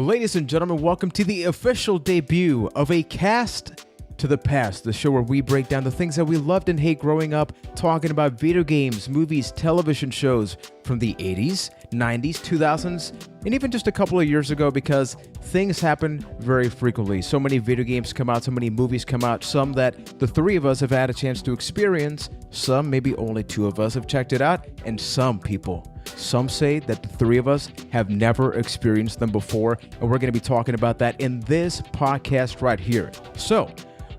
Ladies and gentlemen, welcome to the official debut of A Cast to the Past, the show where we break down the things that we loved and hate growing up, talking about video games, movies, television shows from the 80s, 90s, 2000s, and even just a couple of years ago, because things happen very frequently. So many video games come out, so many movies come out, some that the three of us have had a chance to experience, some maybe only two of us have checked it out, and some say that the three of us have never experienced them before, and we're going to be talking about that in this podcast right here. So,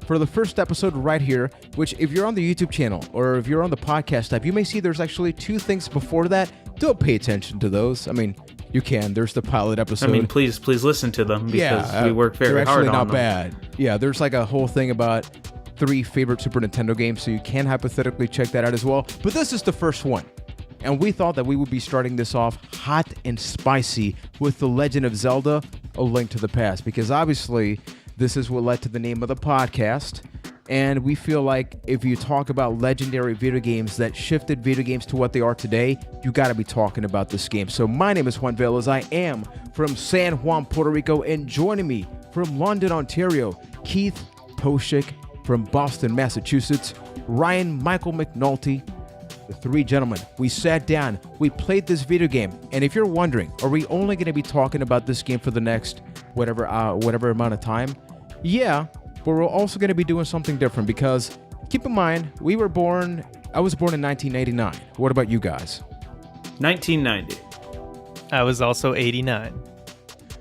for the first episode right here, which if you're on the YouTube channel or if you're on the podcast app, you may see there's actually two things before that. Don't pay attention to those. I mean, you can. There's the pilot episode. I mean, please listen to them because we work very hard on them. They're actually not bad. Yeah, there's like a whole thing about 3 favorite Super Nintendo games, so you can hypothetically check that out as well. But this is the first one. And we thought that we would be starting this off hot and spicy with The Legend of Zelda, A Link to the Past, because obviously this is what led to the name of the podcast. And we feel like if you talk about legendary video games that shifted video games to what they are today, you got to be talking about this game. So my name is Juan Velas. I am from San Juan, Puerto Rico, and joining me from London, Ontario, Keith Poshik from Boston, Massachusetts, Ryan Michael McNulty. The three gentlemen, we sat down, we played this video game, and if you're wondering, are we only going to be talking about this game for the next whatever amount of time? Yeah, but we're also going to be doing something different because keep in mind, I was born in 1989. What about you guys? 1990. I was also 89.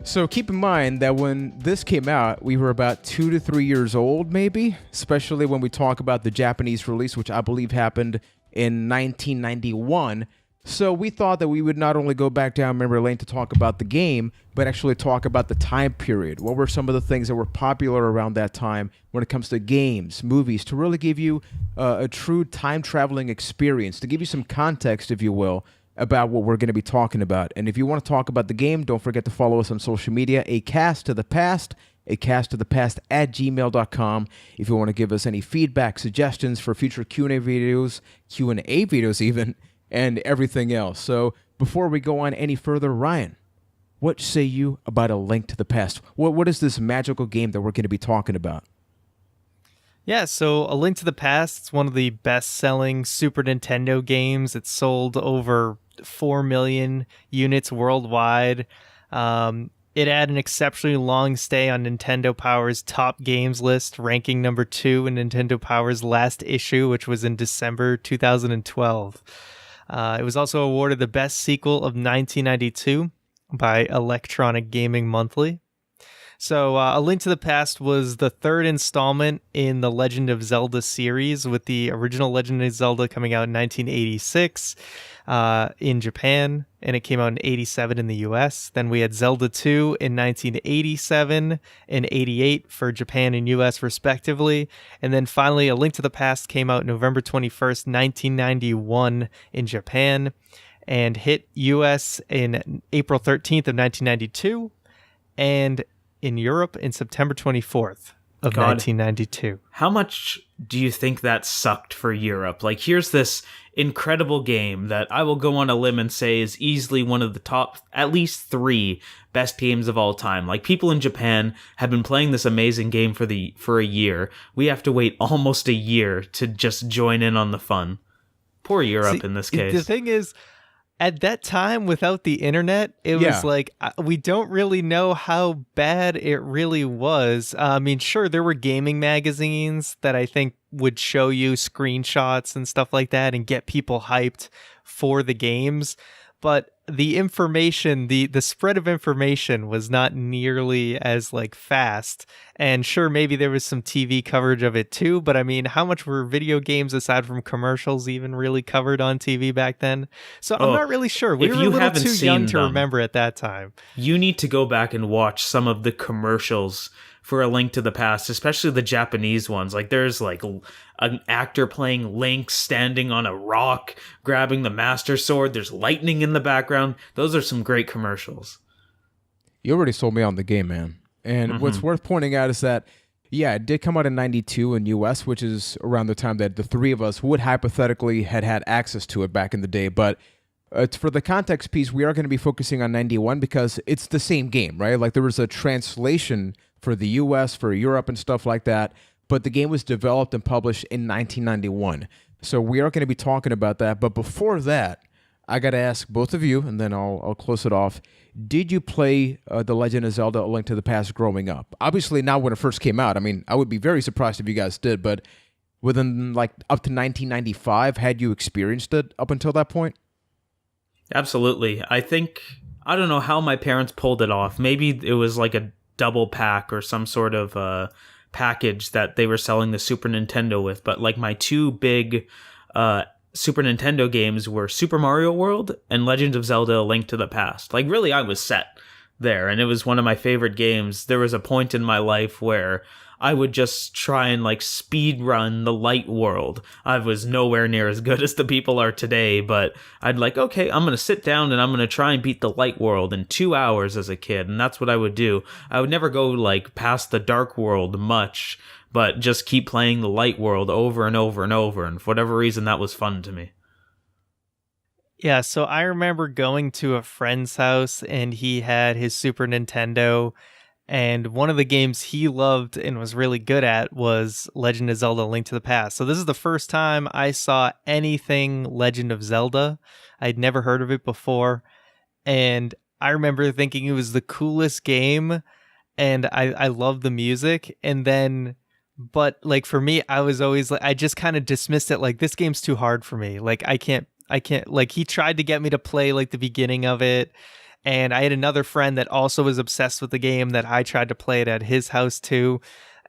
So keep in mind that when this came out, we were about 2 to 3 years old, maybe, especially when we talk about the Japanese release, which I believe happened in 1991. So we thought that we would not only go back down memory lane to talk about the game, but actually talk about the time period. What were some of the things that were popular around that time when it comes to games, movies, to really give you a true time-traveling experience, to give you some context, if you will, about what we're going to be talking about. And if you want to talk about the game, don't forget to follow us on social media, A Cast to the Past, acasttothepast@gmail.com. If you want to give us any feedback, suggestions for future Q&A videos even, and everything else. So before we go on any further, Ryan, what say you about A Link to the Past? What is this magical game that we're going to be talking about? Yeah, so A Link to the Past is one of the best-selling Super Nintendo games. It's sold over 4 million units worldwide. It had an exceptionally long stay on Nintendo Power's top games list, ranking number 2 in Nintendo Power's last issue, which was in December 2012. It was also awarded the best sequel of 1992 by Electronic Gaming Monthly. So A Link to the Past was the third installment in the Legend of Zelda series, with the original Legend of Zelda coming out in 1986 in Japan, and it came out in 87 in the US. Then we had Zelda 2 in 1987 and 88 for Japan and US respectively. And then finally, A Link to the Past came out November 21st, 1991 in Japan, and hit US in April 13th of 1992, and in Europe in September 24th of 1992. How much do you think that sucked for Europe? Like, here's this incredible game that I will go on a limb and say is easily one of the top, at least 3 best games of all time. Like, people in Japan have been playing this amazing game for a year. We have to wait almost a year to just join in on the fun. Poor Europe in this case. The thing is, at that time, without the internet, it was like, we don't really know how bad it really was. I mean, sure, there were gaming magazines that I think would show you screenshots and stuff like that and get people hyped for the games. But the information, the spread of information was not nearly as like fast. And sure, maybe there was some TV coverage of it too, but I mean, how much were video games aside from commercials even really covered on TV back then? So I'm not really sure. We were a little too young to remember at that time. You need to go back and watch some of the commercials for A Link to the Past, especially the Japanese ones. Like, there's like an actor playing Link standing on a rock, grabbing the Master Sword. There's lightning in the background. Those are some great commercials. You already sold me on the game, man. And what's worth pointing out is that, yeah, it did come out in 92 in US, which is around the time that the three of us would hypothetically had access to it back in the day. But For the context piece, we are going to be focusing on 91 because it's the same game, right? Like there was a translation for the US, for Europe and stuff like that, but the game was developed and published in 1991. So we are going to be talking about that. But before that, I got to ask both of you, and then I'll close it off. Did you play The Legend of Zelda: A Link to the Past growing up? Obviously, not when it first came out. I mean, I would be very surprised if you guys did, but within like up to 1995, had you experienced it up until that point? Absolutely. I don't know how my parents pulled it off. Maybe it was like a double pack or some sort of package that they were selling the Super Nintendo with. But like my two big Super Nintendo games were Super Mario World and Legend of Zelda: A Link to the Past. Like really, I was set there, and it was one of my favorite games. There was a point in my life where I would just try and like speed run the light world. I was nowhere near as good as the people are today, but I'd like, okay, I'm going to sit down and I'm going to try and beat the light world in 2 hours as a kid. And that's what I would do. I would never go like past the dark world much, but just keep playing the light world over and over and over. And for whatever reason, that was fun to me. Yeah, so I remember going to a friend's house and he had his Super Nintendo, and one of the games he loved and was really good at was Legend of Zelda: Link to the Past. So this is the first time I saw anything Legend of Zelda. I'd never heard of it before, and I remember thinking it was the coolest game, and I loved the music, and then... But like for me, I was always like, I just kind of dismissed it like, this game's too hard for me. Like I can't, like he tried to get me to play like the beginning of it. And I had another friend that also was obsessed with the game that I tried to play it at his house too.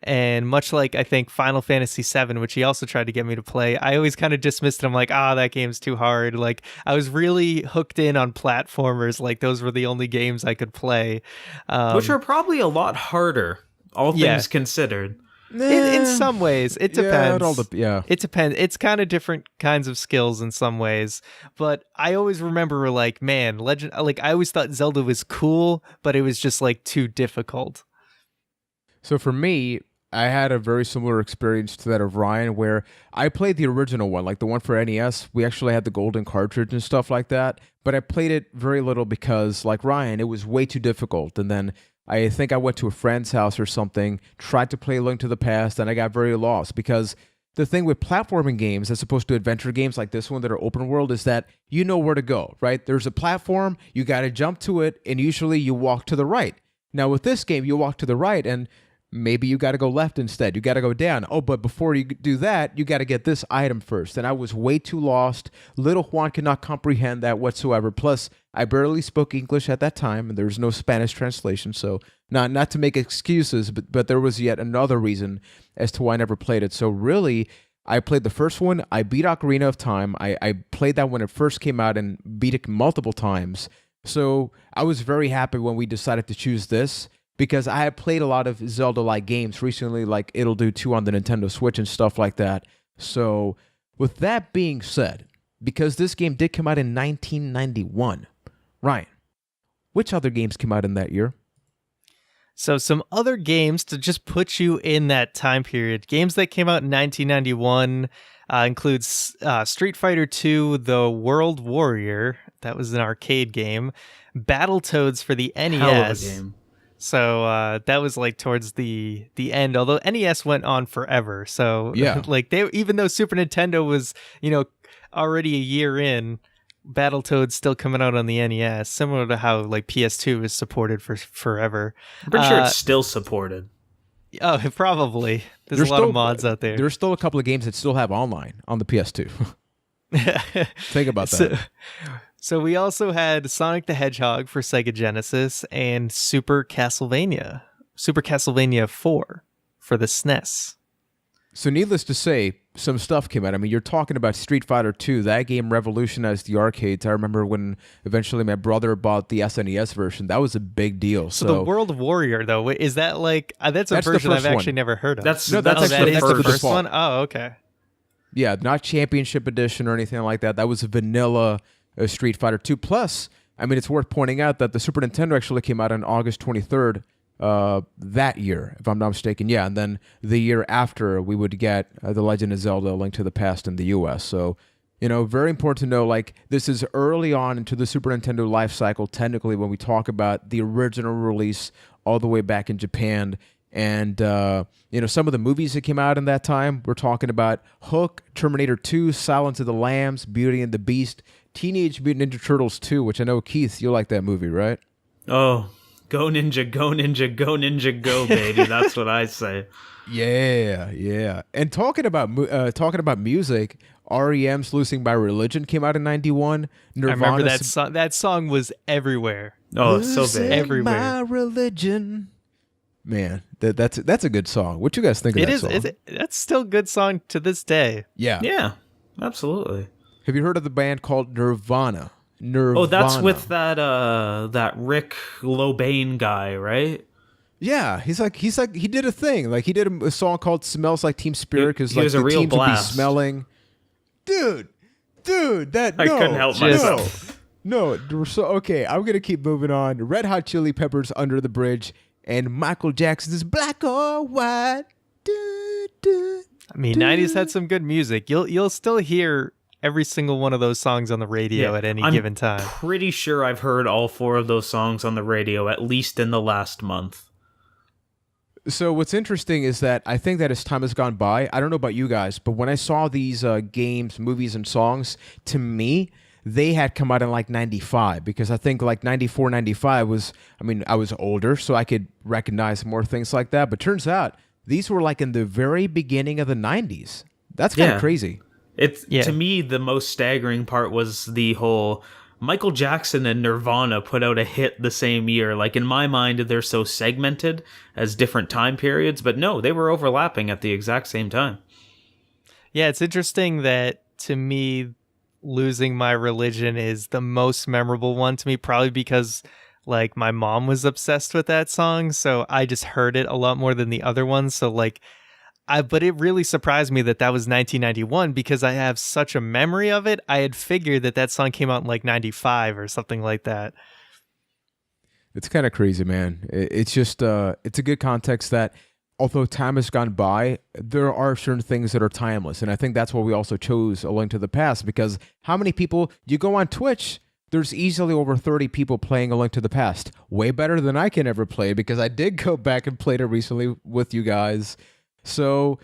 And much like I think Final Fantasy VII, which he also tried to get me to play, I always kind of dismissed it. I'm like, that game's too hard. Like I was really hooked in on platformers. Like those were the only games I could play. Which are probably a lot harder, all things considered. In some ways, it depends. Yeah. It depends. It's kind of different kinds of skills in some ways. But I always remember like, man, Legend. Like I always thought Zelda was cool, but it was just like too difficult. So for me, I had a very similar experience to that of Ryan, where I played the original one, like the one for NES. We actually had the golden cartridge and stuff like that, but I played it very little because, like Ryan, it was way too difficult. And then I think I went to a friend's house or something, tried to play Link to the Past, and I got very lost because the thing with platforming games as opposed to adventure games like this one that are open world is that you know where to go, right? There's a platform, you got to jump to it, and usually you walk to the right. Now with this game, you walk to the right, and maybe you got to go left instead. You got to go down. Oh, but before you do that, you got to get this item first. And I was way too lost. Little Juan could not comprehend that whatsoever. Plus, I barely spoke English at that time, and there was no Spanish translation. So, not to make excuses, but there was yet another reason as to why I never played it. So really, I played the first one. I beat Ocarina of Time. I played that when it first came out and beat it multiple times. So I was very happy when we decided to choose this, because I have played a lot of Zelda-like games recently, like It'll Do 2 on the Nintendo Switch and stuff like that. So with that being said, because this game did come out in 1991, Ryan, which other games came out in that year? So some other games to just put you in that time period. Games that came out in 1991 includes Street Fighter II, The World Warrior. That was an arcade game. Battletoads for the NES. Hell of a game. So that was like towards the end, although NES went on forever. So yeah, like even though Super Nintendo was, already a year in, Battletoads still coming out on the NES, similar to how like PS2 is supported for forever. I'm pretty sure it's still supported. Oh, probably. There's a lot of mods out there. There's still a couple of games that still have online on the PS2. Think about that. So we also had Sonic the Hedgehog for Sega Genesis and Super Castlevania 4 for the SNES. So needless to say, some stuff came out. I mean, you're talking about Street Fighter II. That game revolutionized the arcades. I remember when eventually my brother bought the SNES version. That was a big deal. So the World Warrior, though, is that like... that's a version I've actually never heard of. That's actually the first one? Oh, okay. Yeah, not Championship Edition or anything like that. That was a vanilla Street Fighter II. Plus, I mean, it's worth pointing out that the Super Nintendo actually came out on August 23rd that year, if I'm not mistaken. Yeah, and then the year after, we would get The Legend of Zelda: A Link to the Past in the U.S. So, You know, very important to know, like, this is early on into the Super Nintendo life cycle, technically, when we talk about the original release all the way back in Japan. And, you know, some of the movies that came out in that time, we're talking about Hook, Terminator 2, Silence of the Lambs, Beauty and the Beast, Teenage Mutant Ninja Turtles 2, which I know, Keith, you like that movie, right? Oh, go Ninja, go Ninja, go Ninja, go, baby. That's what I say. Yeah. And talking about music, REM's "Losing My Religion" came out in '91. Nirvana. I remember that song. That song was everywhere. Oh, so Losing big. Everywhere. My religion. Man, that's a good song. What you guys think of that song? That's still a good song to this day. Yeah. Yeah, absolutely. Have you heard of the band called Nirvana? Oh, that's with that Rick Lobain guy, right? Yeah, he's like he did a thing. Like he did a song called "Smells Like Team Spirit" because He like was a the real teams would be blast. smelling. Dude, that I couldn't help myself. No, so okay, I'm gonna keep moving on. Red Hot Chili Peppers, "Under the Bridge," and Michael Jackson's "Black or White." I mean, 90s had some good music. You'll still hear every single one of those songs on the radio at any given time. Pretty sure I've heard all 4 of those songs on the radio at least in the last month. So what's interesting is that I think that as time has gone by, I don't know about you guys, but when I saw these games, movies, and songs, to me, they had come out in like 95, because I think like 94, 95 was, I mean, I was older, so I could recognize more things like that. But turns out these were like in the very beginning of the 90s. That's kind of crazy. To me, the most staggering part was the whole Michael Jackson and Nirvana put out a hit the same year. Like, in my mind, they're so segmented as different time periods, but no, they were overlapping at the exact same time. Yeah, it's interesting that, to me, "Losing My Religion" is the most memorable one to me, probably because, like, my mom was obsessed with that song, so I just heard it a lot more than the other ones. So, like, but it really surprised me that was 1991, because I have such a memory of it. I had figured that song came out in like 95 or something like that. It's kind of crazy, man. It's just, it's a good context that although time has gone by, there are certain things that are timeless. And I think that's why we also chose A Link to the Past, because how many people, you go on Twitch, there's easily over 30 people playing A Link to the Past. Way better than I can ever play, because I did go back and played it recently with you guys. So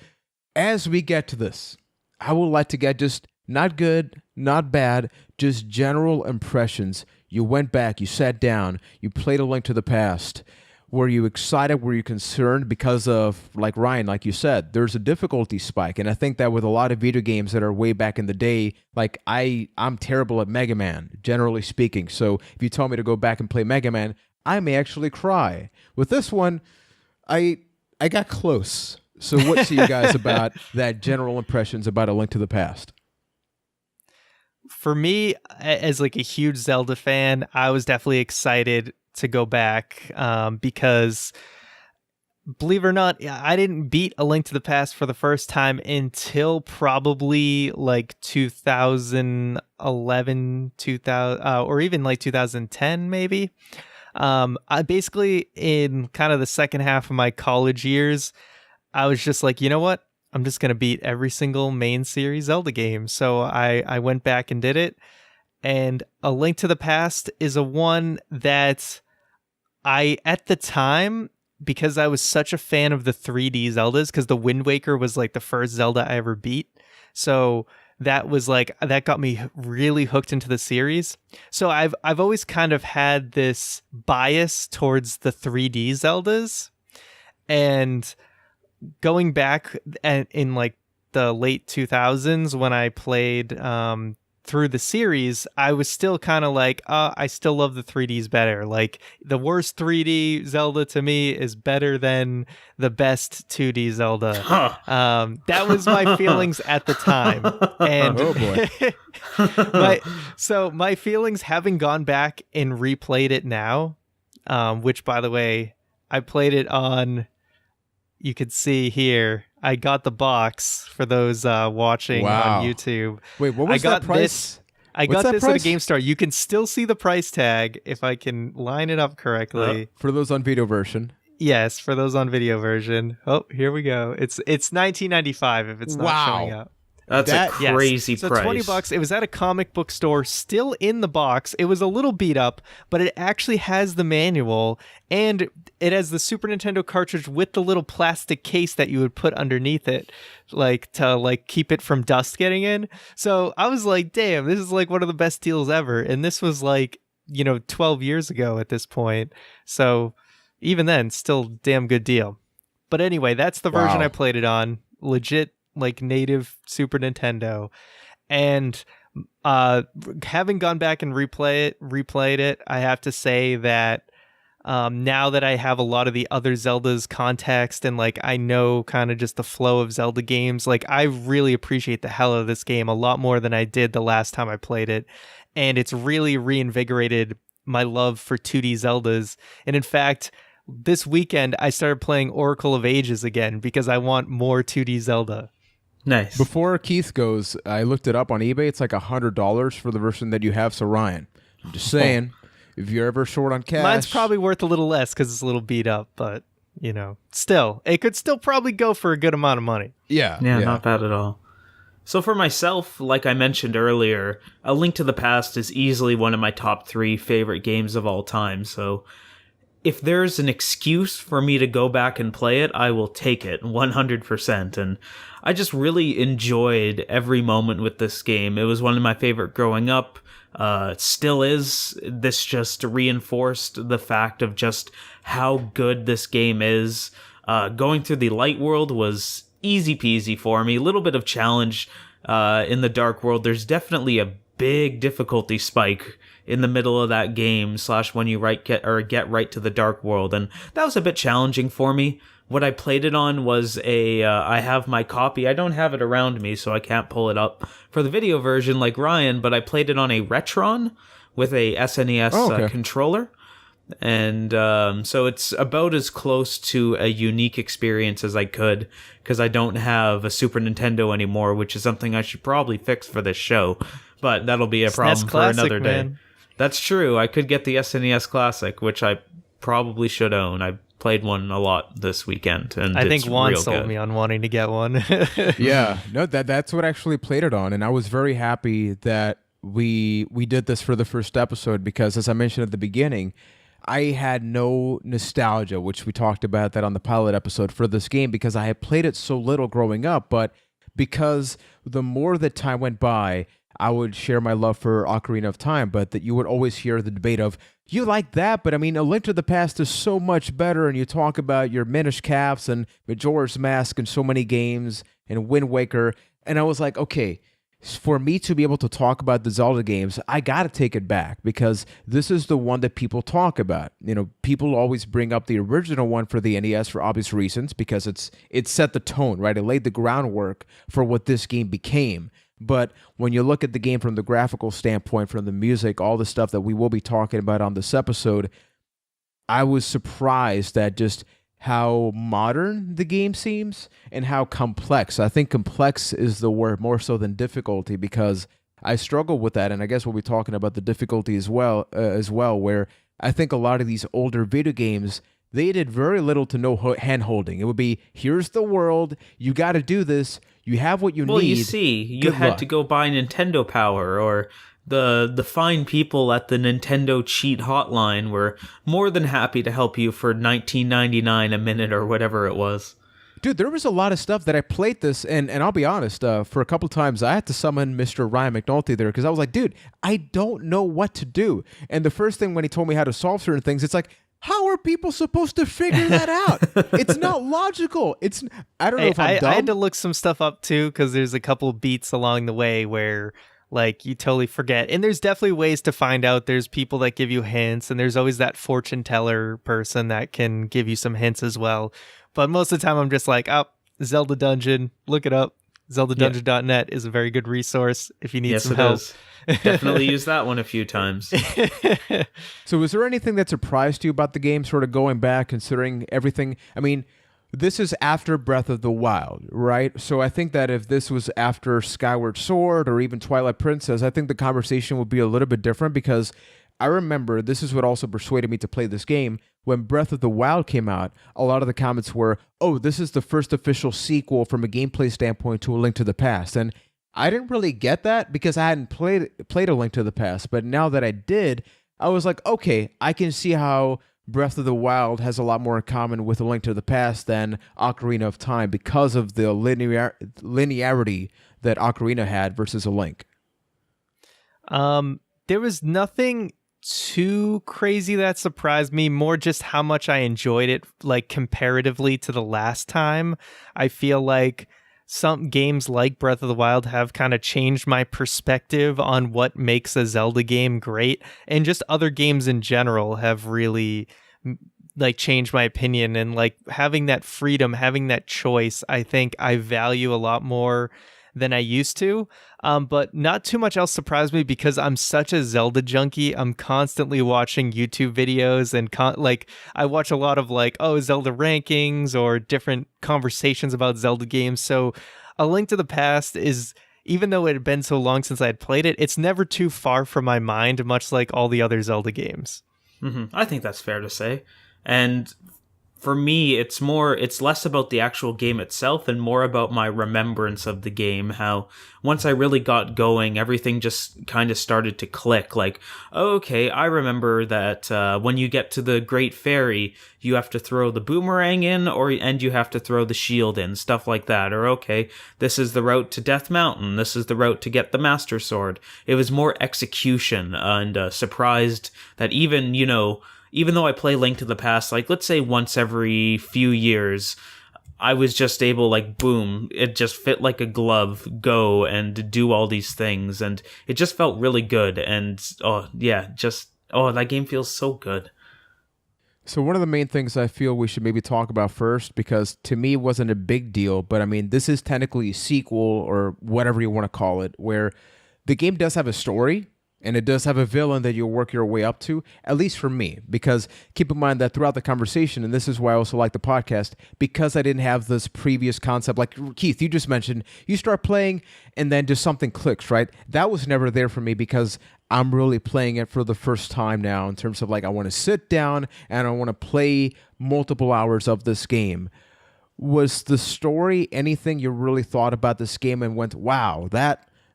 as we get to this, I would like to get just not good, not bad, just general impressions. You went back, you sat down, you played A Link to the Past. Were you excited? Were you concerned? Because of, like Ryan, like you said, there's a difficulty spike. And I think that with a lot of video games that are way back in the day, like I'm terrible at Mega Man, generally speaking. So if you tell me to go back and play Mega Man, I may actually cry. With this one, I got close. So what say you guys about that general impressions about A Link to the Past? For me, as like a huge Zelda fan, I was definitely excited to go back because, believe it or not, I didn't beat A Link to the Past for the first time until probably like 2011, 2000, or even like 2010 maybe. I basically, in kind of the second half of my college years, I was just like, you know what? I'm just going to beat every single main series Zelda game. So I went back and did it. And A Link to the Past is a one that at the time, because I was such a fan of the 3D Zeldas, because the Wind Waker was like the first Zelda I ever beat. So that got me really hooked into the series. So I've always kind of had this bias towards the 3D Zeldas. And going back in like the late 2000s when I played through the series, I was still kind of like, I still love the 3Ds better. Like, the worst 3D Zelda to me is better than the best 2D Zelda. That was my feelings at the time. And oh boy. my feelings, having gone back and replayed it now, which, by the way, I played it on, you could see here, I got the box for those watching on YouTube. Wait, what was that price? I got this at a Game Store. You can still see the price tag if I can line it up correctly. For those on video version. Yes, for those on video version. Oh, here we go. It's $19.95 if it's not showing up. That's That- a crazy So price. $20. It was at a comic book store, still in the box. It was a little beat up, but it actually has the manual, and it has the Super Nintendo cartridge with the little plastic case that you would put underneath it, like to like keep it from dust getting in. So I was like, damn, this is like one of the best deals ever. And this was like, 12 years ago at this point. So even then, still damn good deal. But anyway, that's the version Wow. I played it on. Legit, like native Super Nintendo. And having gone back and replayed it, I have to say that now that I have a lot of the other Zelda's context and like I know kind of just the flow of Zelda games, like I really appreciate the hell out of this game a lot more than I did the last time I played it. And it's really reinvigorated my love for 2D Zeldas. And in fact, this weekend I started playing Oracle of Ages again because I want more 2D Zelda. Nice. Before Keith goes, I looked it up on eBay. It's like $100 for the version that you have. So Ryan, I'm just saying, if you're ever short on cash, Mine's probably worth a little less because it's a little beat up, but still, it could still probably go for a good amount of money. yeah, Not bad at all. So for myself, like I mentioned earlier, A Link to the Past is easily one of my top 3 favorite games of all time. So if there's an excuse for me to go back and play it, I will take it 100%. And I just really enjoyed every moment with this game. It was one of my favorite growing up. It still is. This just reinforced the fact of just how good this game is. Going through the light world was easy peasy for me. A little bit of challenge in the dark world. There's definitely a big difficulty spike in the middle of that game / when you get right to the dark world, and that was a bit challenging for me. What I played it on was I have my copy. I don't have it around me, so I can't pull it up for the video version like Ryan, but I played it on a Retron with a SNES controller. And so it's about as close to a unique experience as I could, because I don't have a Super Nintendo anymore, which is something I should probably fix for this show. But that'll be a problem for another day. Man. That's true. I could get the SNES Classic, which I probably should own. I played one a lot this weekend, and I think Juan sold me on wanting to get one. Yeah, no, that's what I actually played it on, and I was very happy that we did this for the first episode because, as I mentioned at the beginning, I had no nostalgia, which we talked about that on the pilot episode for this game because I had played it so little growing up, but because the more that time went by, I would share my love for Ocarina of Time, but that you would always hear the debate of, you like that, but I mean, A Link to the Past is so much better, and you talk about your Minish Caps and Majora's Mask and so many games, and Wind Waker, and I was like, okay, for me to be able to talk about the Zelda games, I gotta take it back, because this is the one that people talk about. People always bring up the original one for the NES for obvious reasons, because it set the tone, right? It laid the groundwork for what this game became. But when you look at the game from the graphical standpoint, from the music, all the stuff that we will be talking about on this episode, I was surprised at just how modern the game seems and how complex. I think complex is the word more so than difficulty, because I struggle with that, and I guess we'll be talking about the difficulty as well, where I think a lot of these older video games, they did very little to no hand-holding. It would be, here's the world, you got to do this, you have what you need. Well, you see, you had to go buy Nintendo Power, or the fine people at the Nintendo Cheat Hotline were more than happy to help you for $19.99 a minute or whatever it was. Dude, there was a lot of stuff that I played this, and I'll be honest, for a couple times I had to summon Mr. Ryan McNulty there, because I was like, dude, I don't know what to do. And the first thing when he told me how to solve certain things, it's like, how are people supposed to figure that out? It's not logical. I don't know if I'm dumb. I had to look some stuff up too, because there's a couple beats along the way where like you totally forget. And there's definitely ways to find out. There's people that give you hints, and there's always that fortune teller person that can give you some hints as well. But most of the time I'm just like, Zelda Dungeon, look it up. ZeldaDungeon.net is a very good resource if you need some help. Definitely use that one a few times. So was there anything that surprised you about the game, sort of going back, considering everything? I mean, this is after Breath of the Wild, right? So I think that if this was after Skyward Sword or even Twilight Princess, I think the conversation would be a little bit different, because I remember this is what also persuaded me to play this game. When Breath of the Wild came out, a lot of the comments were, oh, this is the first official sequel from a gameplay standpoint to A Link to the Past. And I didn't really get that because I hadn't played A Link to the Past. But now that I did, I was like, okay, I can see how Breath of the Wild has a lot more in common with A Link to the Past than Ocarina of Time because of the linearity that Ocarina had versus A Link. There was nothing too crazy that surprised me, more just how much I enjoyed it, like comparatively to the last time. I feel like some games like Breath of the Wild have kind of changed my perspective on what makes a Zelda game great, and just other games in general have really like changed my opinion. And like having that freedom, having that choice, I think I value a lot more than I used to. But not too much else surprised me because I'm such a Zelda junkie. I'm constantly watching YouTube videos and like I watch a lot of like, Zelda rankings or different conversations about Zelda games. So A Link to the Past is, even though it had been so long since I had played it, it's never too far from my mind, much like all the other Zelda games. I think that's fair to say. And for me, it's less about the actual game itself and more about my remembrance of the game. How once I really got going, everything just kind of started to click. Like, okay, I remember that when you get to the Great Fairy, you have to throw the boomerang in, and you have to throw the shield in, stuff like that. Or okay, this is the route to Death Mountain. This is the route to get the Master Sword. It was more execution, and surprised that even though I play Link to the Past, like, let's say once every few years, I was just able, like, boom, it just fit like a glove, go and do all these things. And it just felt really good. And, that game feels so good. So one of the main things I feel we should maybe talk about first, because to me it wasn't a big deal, but I mean, this is technically a sequel or whatever you want to call it, where the game does have a story. And it does have a villain that you'll work your way up to, at least for me, because keep in mind that throughout the conversation, and this is why I also like the podcast, because I didn't have this previous concept, like Keith, you just mentioned, you start playing and then just something clicks, right? That was never there for me because I'm really playing it for the first time now in terms of like, I want to sit down and I want to play multiple hours of this game. Was the story anything you really thought about this game and went, wow,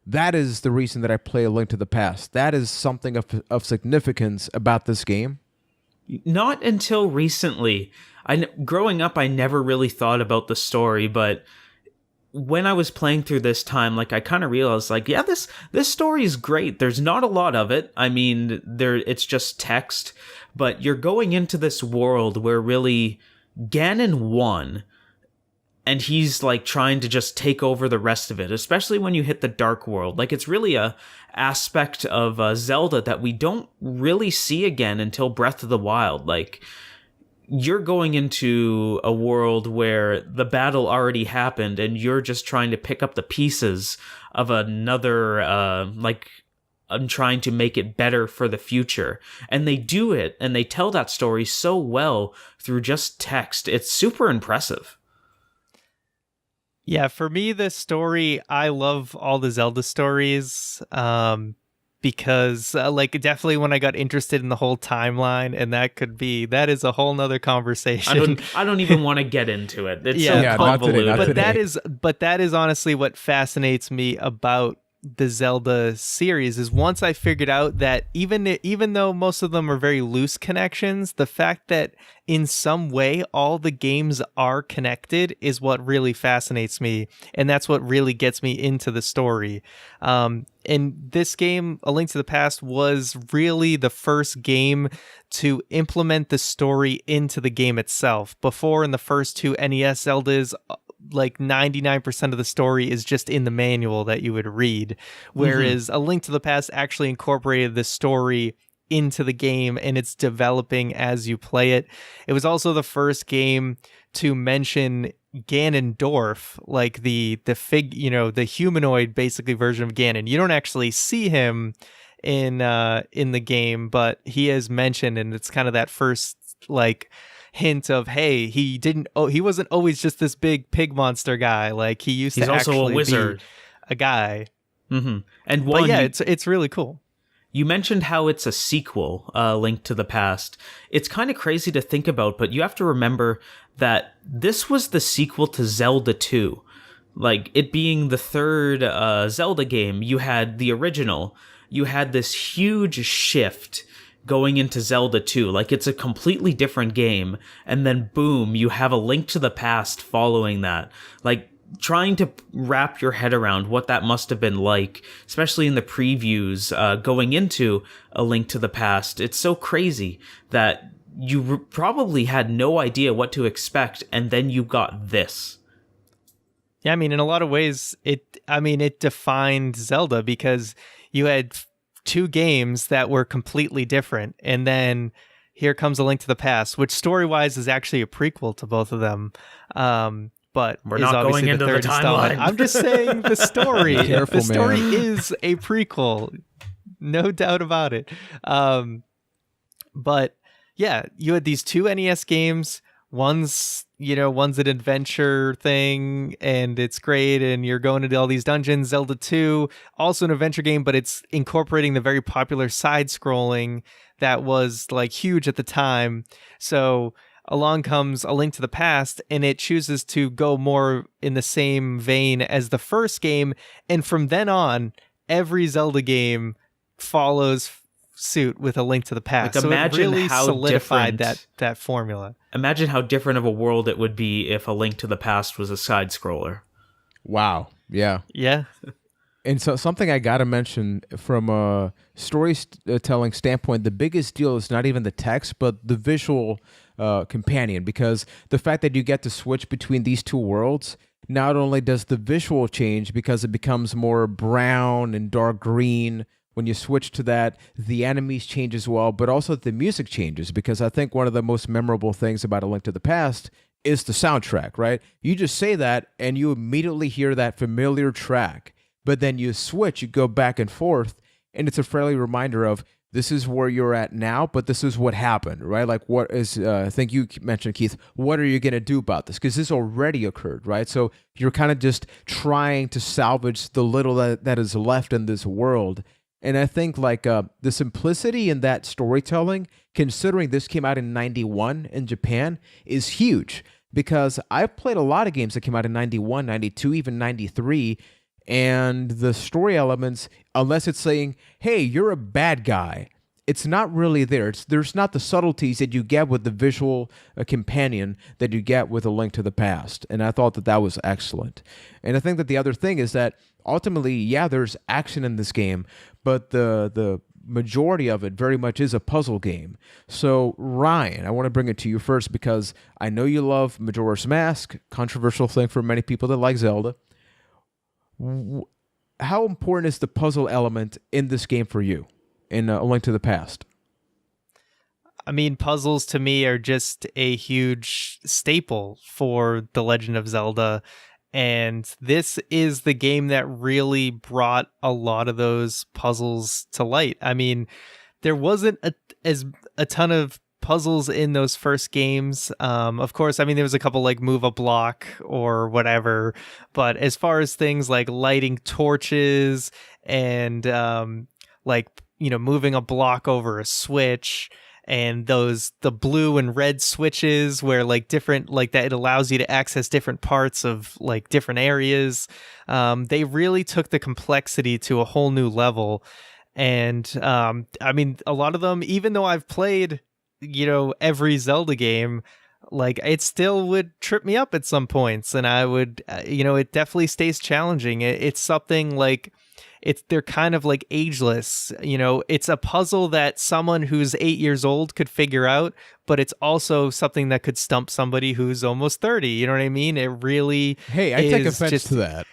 that is the reason that I play A Link to the Past? That is something of significance about this game? Not until recently. Growing up, I never really thought about the story, but when I was playing through this time, like I kind of realized, like, yeah, this story is great. There's not a lot of it. I mean, it's just text, but you're going into this world where really Ganon won. And he's like trying to just take over the rest of it, especially when you hit the Dark World. Like it's really a aspect of Zelda that we don't really see again until Breath of the Wild. Like you're going into a world where the battle already happened and you're just trying to pick up the pieces of another, I'm trying to make it better for the future. And they do it and they tell that story so well through just text. It's super impressive. Yeah, for me, the story, I love all the Zelda stories because definitely when I got interested in the whole timeline, and that is a whole nother conversation. I don't even want to get into it. It's so convoluted. Not today. But that is honestly what fascinates me about the Zelda series is once I figured out that even though most of them are very loose connections, the fact that in some way all the games are connected is what really fascinates me, and that's what really gets me into the story. And this game, A Link to the Past, was really the first game to implement the story into the game itself. Before, in the first two NES Zeldas, like 99% of the story is just in the manual that you would read, whereas A Link to the Past actually incorporated the story into the game and it's developing as you play it. It was also the first game to mention Ganondorf, like the humanoid basically version of Ganon. You don't actually see him in the game, but he is mentioned, and it's kind of that first like hint of, hey, he wasn't always just this big pig monster guy. Like he's to also actually a wizard, be a guy. And it's really cool. You mentioned how it's a sequel, Link to the Past. It's kind of crazy to think about, but you have to remember that this was the sequel to Zelda 2. Like, it being the third Zelda game, you had the original. You had this huge shift going into Zelda 2. Like, it's a completely different game. And then, boom, you have A Link to the Past following that. Like, trying to wrap your head around what that must have been like, especially in the previews going into A Link to the Past. It's so crazy that you probably had no idea what to expect, and then you got this. Yeah, I mean, in a lot of ways, it defined Zelda, because you had two games that were completely different, and then here comes A Link to the Past, which story-wise is actually a prequel to both of them. But we're is not obviously going into the third installment. timeline. I'm just saying the story. Careful, the story man. is a prequel, no doubt about it. But yeah, you had these two NES games. One's an adventure thing, and it's great, and you're going into all these dungeons. Zelda 2, also an adventure game, but it's incorporating the very popular side-scrolling that was like huge at the time. So along comes A Link to the Past, and it chooses to go more in the same vein as the first game, and from then on, every Zelda game follows suit with A Link to the Past. Like, imagine so it really how solidified different that formula. Imagine how different of a world it would be if A Link to the Past was a side-scroller. Wow. Yeah. Yeah. And so something I got to mention from a storytelling standpoint, the biggest deal is not even the text, but the visual companion, because the fact that you get to switch between these two worlds, not only does the visual change because it becomes more brown and dark green. When you switch to that, the enemies change as well, but also the music changes, because I think one of the most memorable things about A Link to the Past is the soundtrack, right? You just say that and you immediately hear that familiar track, but then you switch, you go back and forth, and it's a friendly reminder of this is where you're at now, but this is what happened, right? Like, what is, I think you mentioned, Keith, what are you going to do about this? Because this already occurred, right? So you're kind of just trying to salvage the little that is left in this world. And I think like the simplicity in that storytelling, considering this came out in 91 in Japan, is huge, because I've played a lot of games that came out in 91, 92, even 93, and the story elements, unless it's saying, hey, you're a bad guy, it's not really there. There's not the subtleties that you get with the visual companion that you get with A Link to the Past. And I thought that was excellent. And I think that the other thing is that ultimately, yeah, there's action in this game, but the majority of it very much is a puzzle game. So, Ryan, I want to bring it to you first, because I know you love Majora's Mask, controversial thing for many people that like Zelda. How important is the puzzle element in this game for you, in A Link to the Past? I mean, puzzles to me are just a huge staple for The Legend of Zelda. And this is the game that really brought a lot of those puzzles to light. I mean, there wasn't a ton of puzzles in those first games. Of course, I mean, there was a couple like move a block or whatever. But as far as things like lighting torches and moving a block over a switch, and the blue and red switches where like different, like that, it allows you to access different parts of like different areas. They really took the complexity to a whole new level. And I mean, a lot of them, even though I've played, every Zelda game, like it still would trip me up at some points, and I would, it definitely stays challenging. It's something like, they're kind of like ageless, it's a puzzle that someone who's 8 years old could figure out, but it's also something that could stump somebody who's almost 30. You know what I mean? It really Hey, I take offense to that.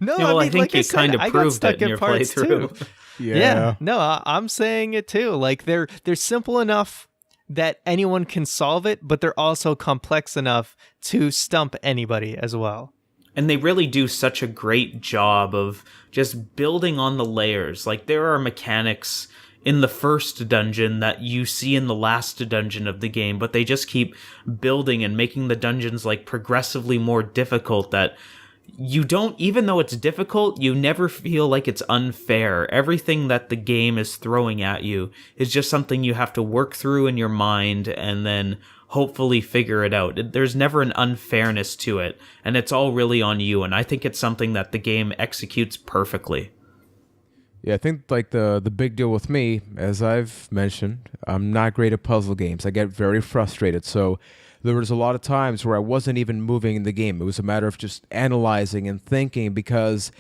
No, well, I mean, think like you I said, kind of I got proved stuck it in your parts playthrough. too. Yeah. No, I'm saying it too. Like they're simple enough that anyone can solve it, but they're also complex enough to stump anybody as well. And they really do such a great job of just building on the layers. Like, there are mechanics in the first dungeon that you see in the last dungeon of the game, but they just keep building and making the dungeons like progressively more difficult, that you don't, even though it's difficult, you never feel like it's unfair. Everything that the game is throwing at you is just something you have to work through in your mind and then hopefully figure it out. There's never an unfairness to it, and it's all really on you, and I think it's something that the game executes perfectly. Yeah, I think like the big deal with me, as I've mentioned, I'm not great at puzzle games. I get very frustrated. So there was a lot of times where I wasn't even moving in the game. It was a matter of just analyzing and thinking because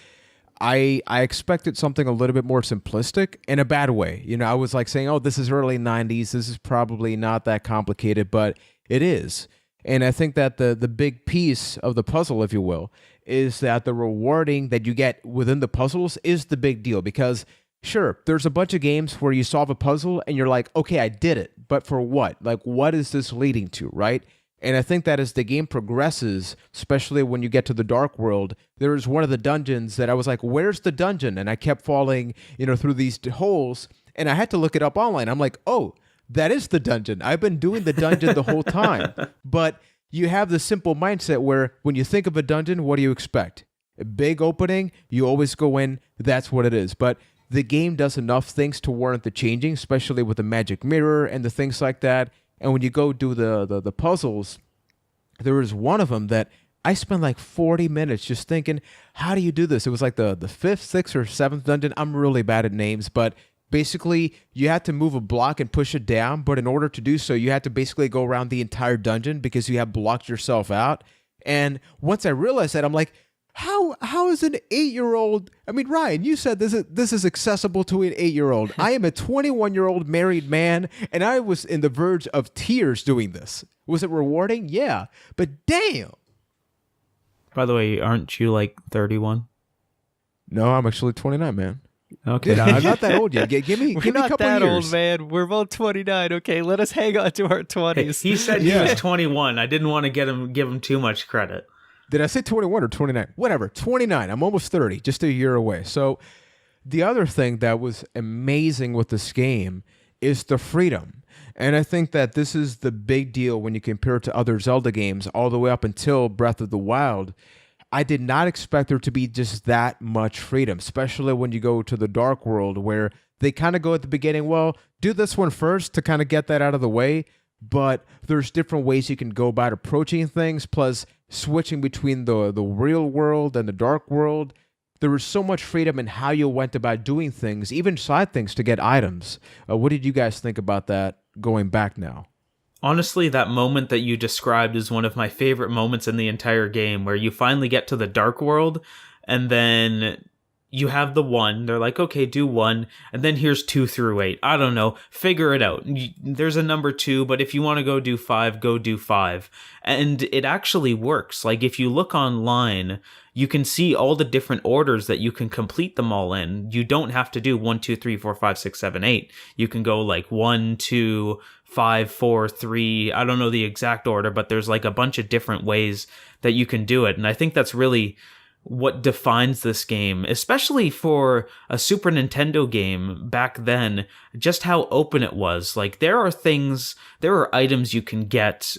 I expected something a little bit more simplistic in a bad way. You know, I was like saying, "Oh, this is early '90s. This is probably not that complicated," but it is. And I think that the big piece of the puzzle, if you will, is that the rewarding that you get within the puzzles is the big deal. Because sure, there's a bunch of games where you solve a puzzle and you're like, "Okay, I did it," but for what? Like, what is this leading to, right? And I think that as the game progresses, especially when you get to the Dark World, there was one of the dungeons that I was like, where's the dungeon? And I kept falling, through these holes, and I had to look it up online. I'm like, oh, that is the dungeon. I've been doing the dungeon the whole time. But you have the simple mindset where when you think of a dungeon, what do you expect? A big opening, you always go in, that's what it is. But the game does enough things to warrant the changing, especially with the magic mirror and the things like that. And when you go do the puzzles, there was one of them that I spent like 40 minutes just thinking, how do you do this? It was like the fifth, sixth, or seventh dungeon. I'm really bad at names, but basically you had to move a block and push it down. But in order to do so, you had to basically go around the entire dungeon because you have blocked yourself out. And once I realized that, I'm like, how is an 8-year-old? I mean, Ryan, you said this is accessible to an 8-year-old. I am a 21-year-old married man, and I was in the verge of tears doing this. Was it rewarding? Yeah, but damn. By the way, aren't you like 31? No, I'm actually 29, man. Okay, Yeah, I'm not that old yet. Give me a couple not that years. old, man. We're both 29. Okay, let us hang on to our 20s. He said he was 21. I didn't want to give him too much credit. Did I say 21 or 29? Whatever, 29. I'm almost 30, just a year away. So the other thing that was amazing with this game is the freedom. And I think that this is the big deal when you compare it to other Zelda games all the way up until Breath of the Wild. I did not expect there to be just that much freedom, especially when you go to the Dark World where they kind of go at the beginning, well, do this one first to kind of get that out of the way. But there's different ways you can go about approaching things, plus switching between the real world and the dark world. There was so much freedom in how you went about doing things, even side things to get items. What did you guys think about that going back now? Honestly, that moment that you described is one of my favorite moments in the entire game, where you finally get to the dark world, and then you have the 1. They're like, okay, do 1, and then here's 2 through 8. I don't know. Figure it out. There's a number 2, but if you want to go do 5, go do 5. And it actually works. Like, if you look online, you can see all the different orders that you can complete them all in. You don't have to do 1, 2, 3, 4, 5, 6, 7, 8. You can go like 1, 2, 5, 4, 3. I don't know the exact order, but there's like a bunch of different ways that you can do it. And I think that's really what defines this game, especially for a Super Nintendo game back then, just how open it was. Like, there are items you can get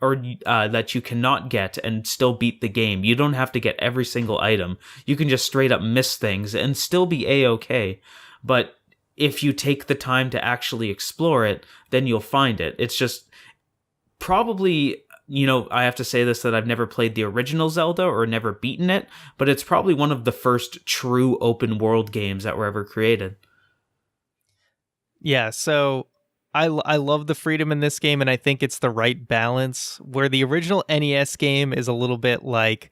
or that you cannot get and still beat the game. You don't have to get every single item. You can just straight up miss things and still be A-okay. But if you take the time to actually explore it, then you'll find it. It's just probably, I have to say this, that I've never played the original Zelda or never beaten it, but it's probably one of the first true open world games that were ever created. Yeah, so I love the freedom in this game, and I think it's the right balance, where the original NES game is a little bit like,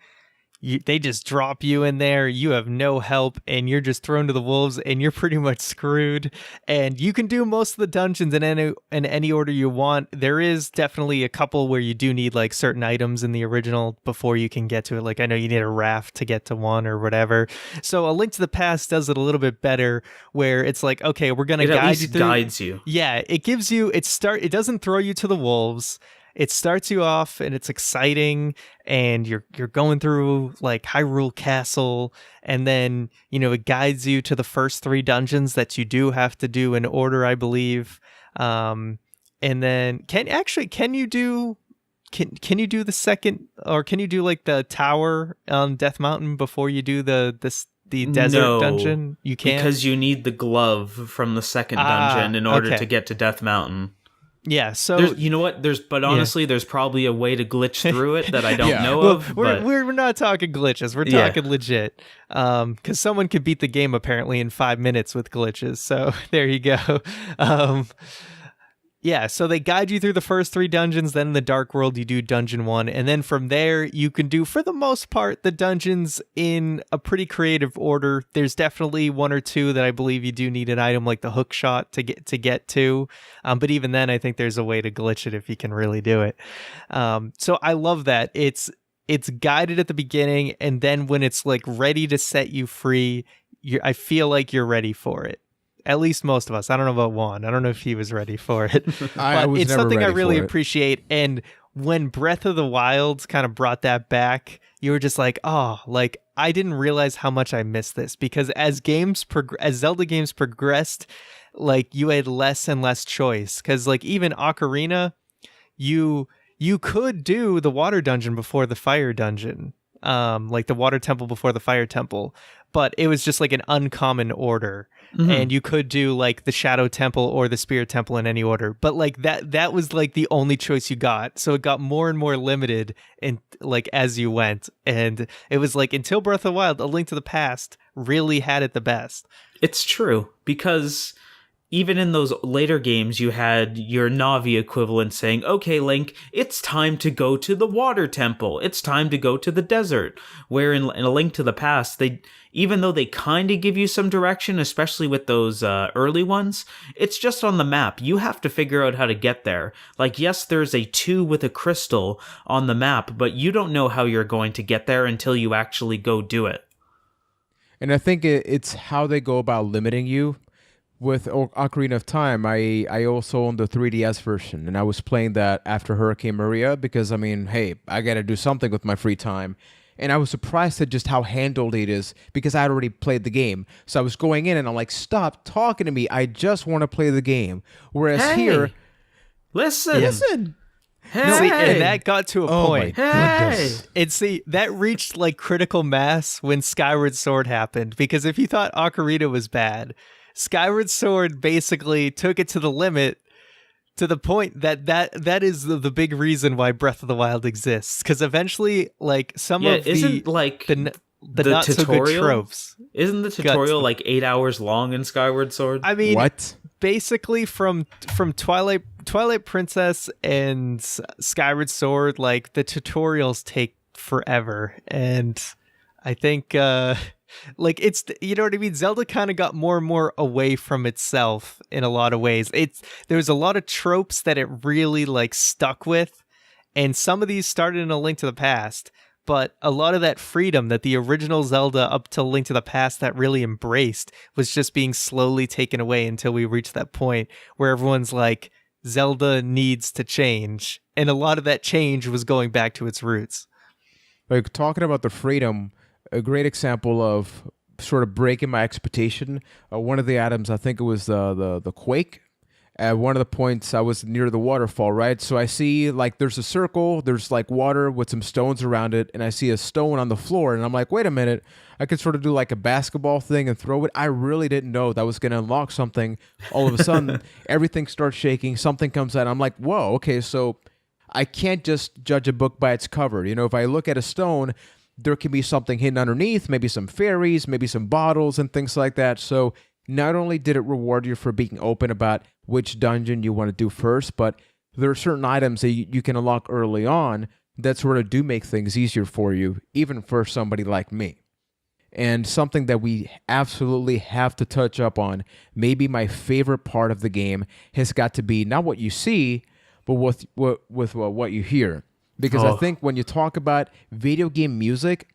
they just drop you in there, you have no help, and you're just thrown to the wolves, and you're pretty much screwed. And you can do most of the dungeons in any order you want. There is definitely a couple where you do need like certain items in the original before you can get to it. Like, I know you need a raft to get to one or whatever. So A Link to the Past does it a little bit better, where it's like, okay, we're gonna guide you through. Guides you. Yeah, it gives you. It doesn't throw you to the wolves. It starts you off and it's exciting, and you're going through like Hyrule Castle, and then it guides you to the first 3 dungeons that you do have to do in order, I believe. And then can you do can you do the second, or can you do like the tower on Death Mountain before you do the desert dungeon? You can't, because you need the glove from the second dungeon in order okay. to get to Death Mountain. Yeah, so you know what? Honestly, there's probably a way to glitch through it that I don't know of. We're not talking glitches. We're talking legit. Because someone could beat the game apparently in 5 minutes with glitches. So there you go. Yeah, so they guide you through the first 3 dungeons, then in the Dark World you do Dungeon 1, and then from there you can do, for the most part, the dungeons in a pretty creative order. There's definitely 1 or 2 that I believe you do need an item like the hook shot to get to, but even then I think there's a way to glitch it if you can really do it. So I love that. It's guided at the beginning, and then when it's like ready to set you free, I feel like you're ready for it. At least most of us. I don't know about Juan. I don't know if he was ready for it. But it's something I really appreciate. And when Breath of the Wild kind of brought that back, you were just like, oh, like I didn't realize how much I missed this, because as Zelda games progressed, like you had less and less choice. Because like even Ocarina, you could do the water dungeon before the fire dungeon. Like the water temple before the fire temple, but it was just like an uncommon order. Mm-hmm. And you could do like the shadow temple or the spirit temple in any order, but like that was like the only choice you got. So it got more and more limited and like as you went, and it was like until Breath of the Wild, A Link to the Past really had it the best. It's true, because even in those later games, you had your Navi equivalent saying, okay, Link, it's time to go to the water temple. It's time to go to the desert. Where in A Link to the Past, even though they kind of give you some direction, especially with those early ones, it's just on the map. You have to figure out how to get there. Like, yes, there's a 2 with a crystal on the map, but you don't know how you're going to get there until you actually go do it. And I think it's how they go about limiting you. With Ocarina of Time, I also owned the 3DS version, and I was playing that after Hurricane Maria because, I mean, hey, I got to do something with my free time. And I was surprised at just how handled it is because I had already played the game. So I was going in and I'm like, stop talking to me. I just want to play the game. Whereas here... Listen. Hey. See, and that got to a point. Hey. And see, that reached like critical mass when Skyward Sword happened, because if you thought Ocarina was bad, Skyward Sword basically took it to the limit, to the point that is the big reason why Breath of the Wild exists. Because eventually, like some of the not so good tropes. Isn't the tutorial like 8 hours long in Skyward Sword? I mean, what? Basically, from Twilight Princess and Skyward Sword, like the tutorials take forever, and I think. Like it's, you know what I mean? Zelda kind of got more and more away from itself in a lot of ways. There's a lot of tropes that it really like stuck with, and some of these started in A Link to the Past, but a lot of that freedom that the original Zelda up to Link to the Past that really embraced was just being slowly taken away until we reached that point where everyone's like, Zelda needs to change, and a lot of that change was going back to its roots. Like talking about the freedom, a great example of sort of breaking my expectation. One of the items, I think it was the quake. At one of the points, I was near the waterfall, right? So I see like there's a circle, there's like water with some stones around it, and I see a stone on the floor, and I'm like, wait a minute, I could sort of do like a basketball thing and throw it. I really didn't know that was going to unlock something. All of a sudden, everything starts shaking, something comes out. I'm like, whoa, okay, so I can't just judge a book by its cover. You know, if I look at a stone, there can be something hidden underneath, maybe some fairies, maybe some bottles and things like that. So not only did it reward you for being open about which dungeon you want to do first, but there are certain items that you can unlock early on that sort of do make things easier for you, even for somebody like me. And something that we absolutely have to touch up on, maybe my favorite part of the game, has got to be not what you see, but with what you hear. Because I think when you talk about video game music,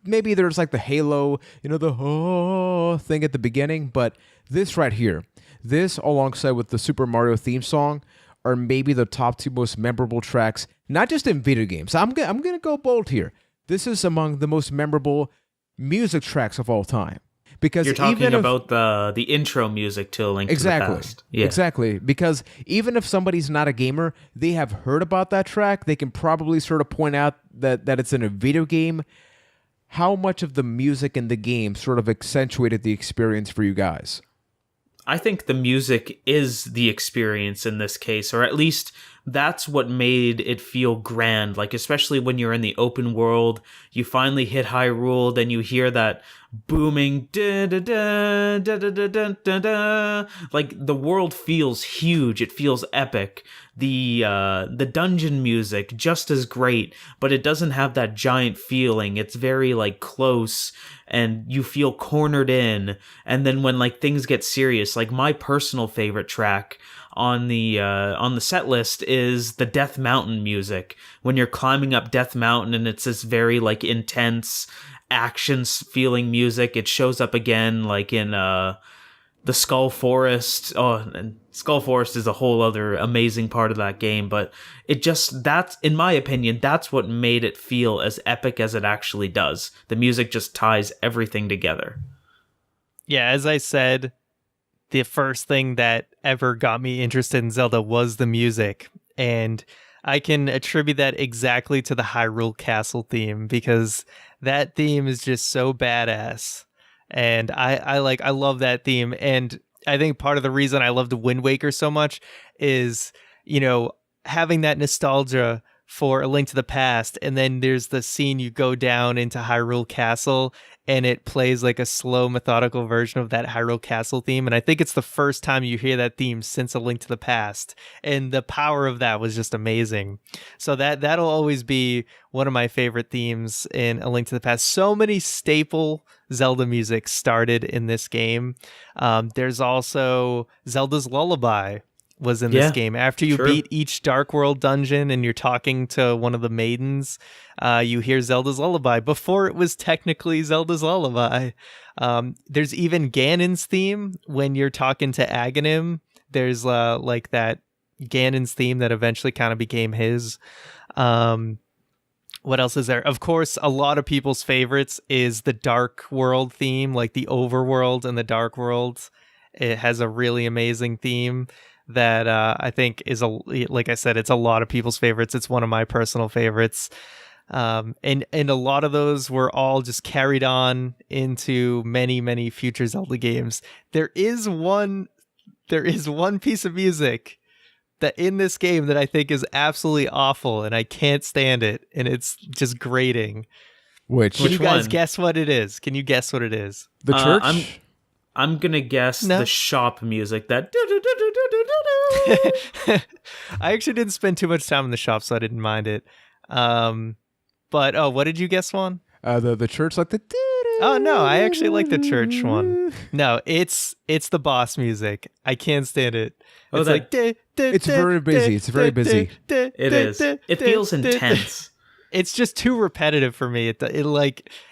maybe there's like the Halo, you know, the thing at the beginning, but this right here, this alongside with the Super Mario theme song, are maybe the top 2 most memorable tracks, not just in video games. I'm gonna go bold here. This is among the most memorable music tracks of all time. Because You're talking even if, about the intro music to A Link exactly, to the Past. Yeah. exactly. Because even if somebody's not a gamer, they have heard about that track. They can probably sort of point out that it's in a video game. How much of the music in the game sort of accentuated the experience for you guys? I think the music is the experience in this case, or at least that's what made it feel grand. Like, especially when you're in the open world, you finally hit Hyrule, then you hear that booming da da da da da da da da. Like, the world feels huge. It feels epic. The dungeon music just as great, but it doesn't have that giant feeling. It's very like close, and you feel cornered in. And then when like things get serious, like my personal favorite track on the set list is the Death Mountain music. When you're climbing up Death Mountain, and it's this very like intense action feeling music. It shows up again like in the Skull Forest. Oh, and Skull Forest is a whole other amazing part of that game, but that's, in my opinion, that's what made it feel as epic as it actually does. The music just ties everything together. Yeah, as I said, the first thing that ever got me interested in Zelda was the music, and I can attribute that exactly to the Hyrule Castle theme, because that theme is just so badass. And I love that theme. And I think part of the reason I loved Wind Waker so much is, having that nostalgia for A Link to the Past. And then there's the scene you go down into Hyrule Castle, and it plays like a slow, methodical version of that Hyrule Castle theme. And I think it's the first time you hear that theme since A Link to the Past. And the power of that was just amazing. So that'll always be one of my favorite themes in A Link to the Past. So many staple Zelda music started in this game. There's also Zelda's Lullaby was in this game. After you beat each Dark World dungeon and you're talking to one of the maidens, you hear Zelda's Lullaby before it was technically Zelda's Lullaby. There's even Ganon's theme when you're talking to Aghanim. There's like that Ganon's theme that eventually kind of became his. What else is there? Of course, a lot of people's favorites is the Dark World theme, like the Overworld and the Dark World. It has a really amazing theme that I think is, like I said, it's a lot of people's favorites. It's one of my personal favorites. And a lot of those were all just carried on into many, many future Zelda games. There is one piece of music that in this game that I think is absolutely awful, and I can't stand it, and it's just grating. Can you guys guess what it is? Can you guess what it is? The church? I'm gonna guess the shop music. That. I actually didn't spend too much time in the shop, so I didn't mind it. But what did you guess, Juan? The church, like the. Oh no, I actually like the church one. No, it's the boss music. I can't stand it. It's like it's very busy. It's very busy. It is. It feels intense. It's just too repetitive for me.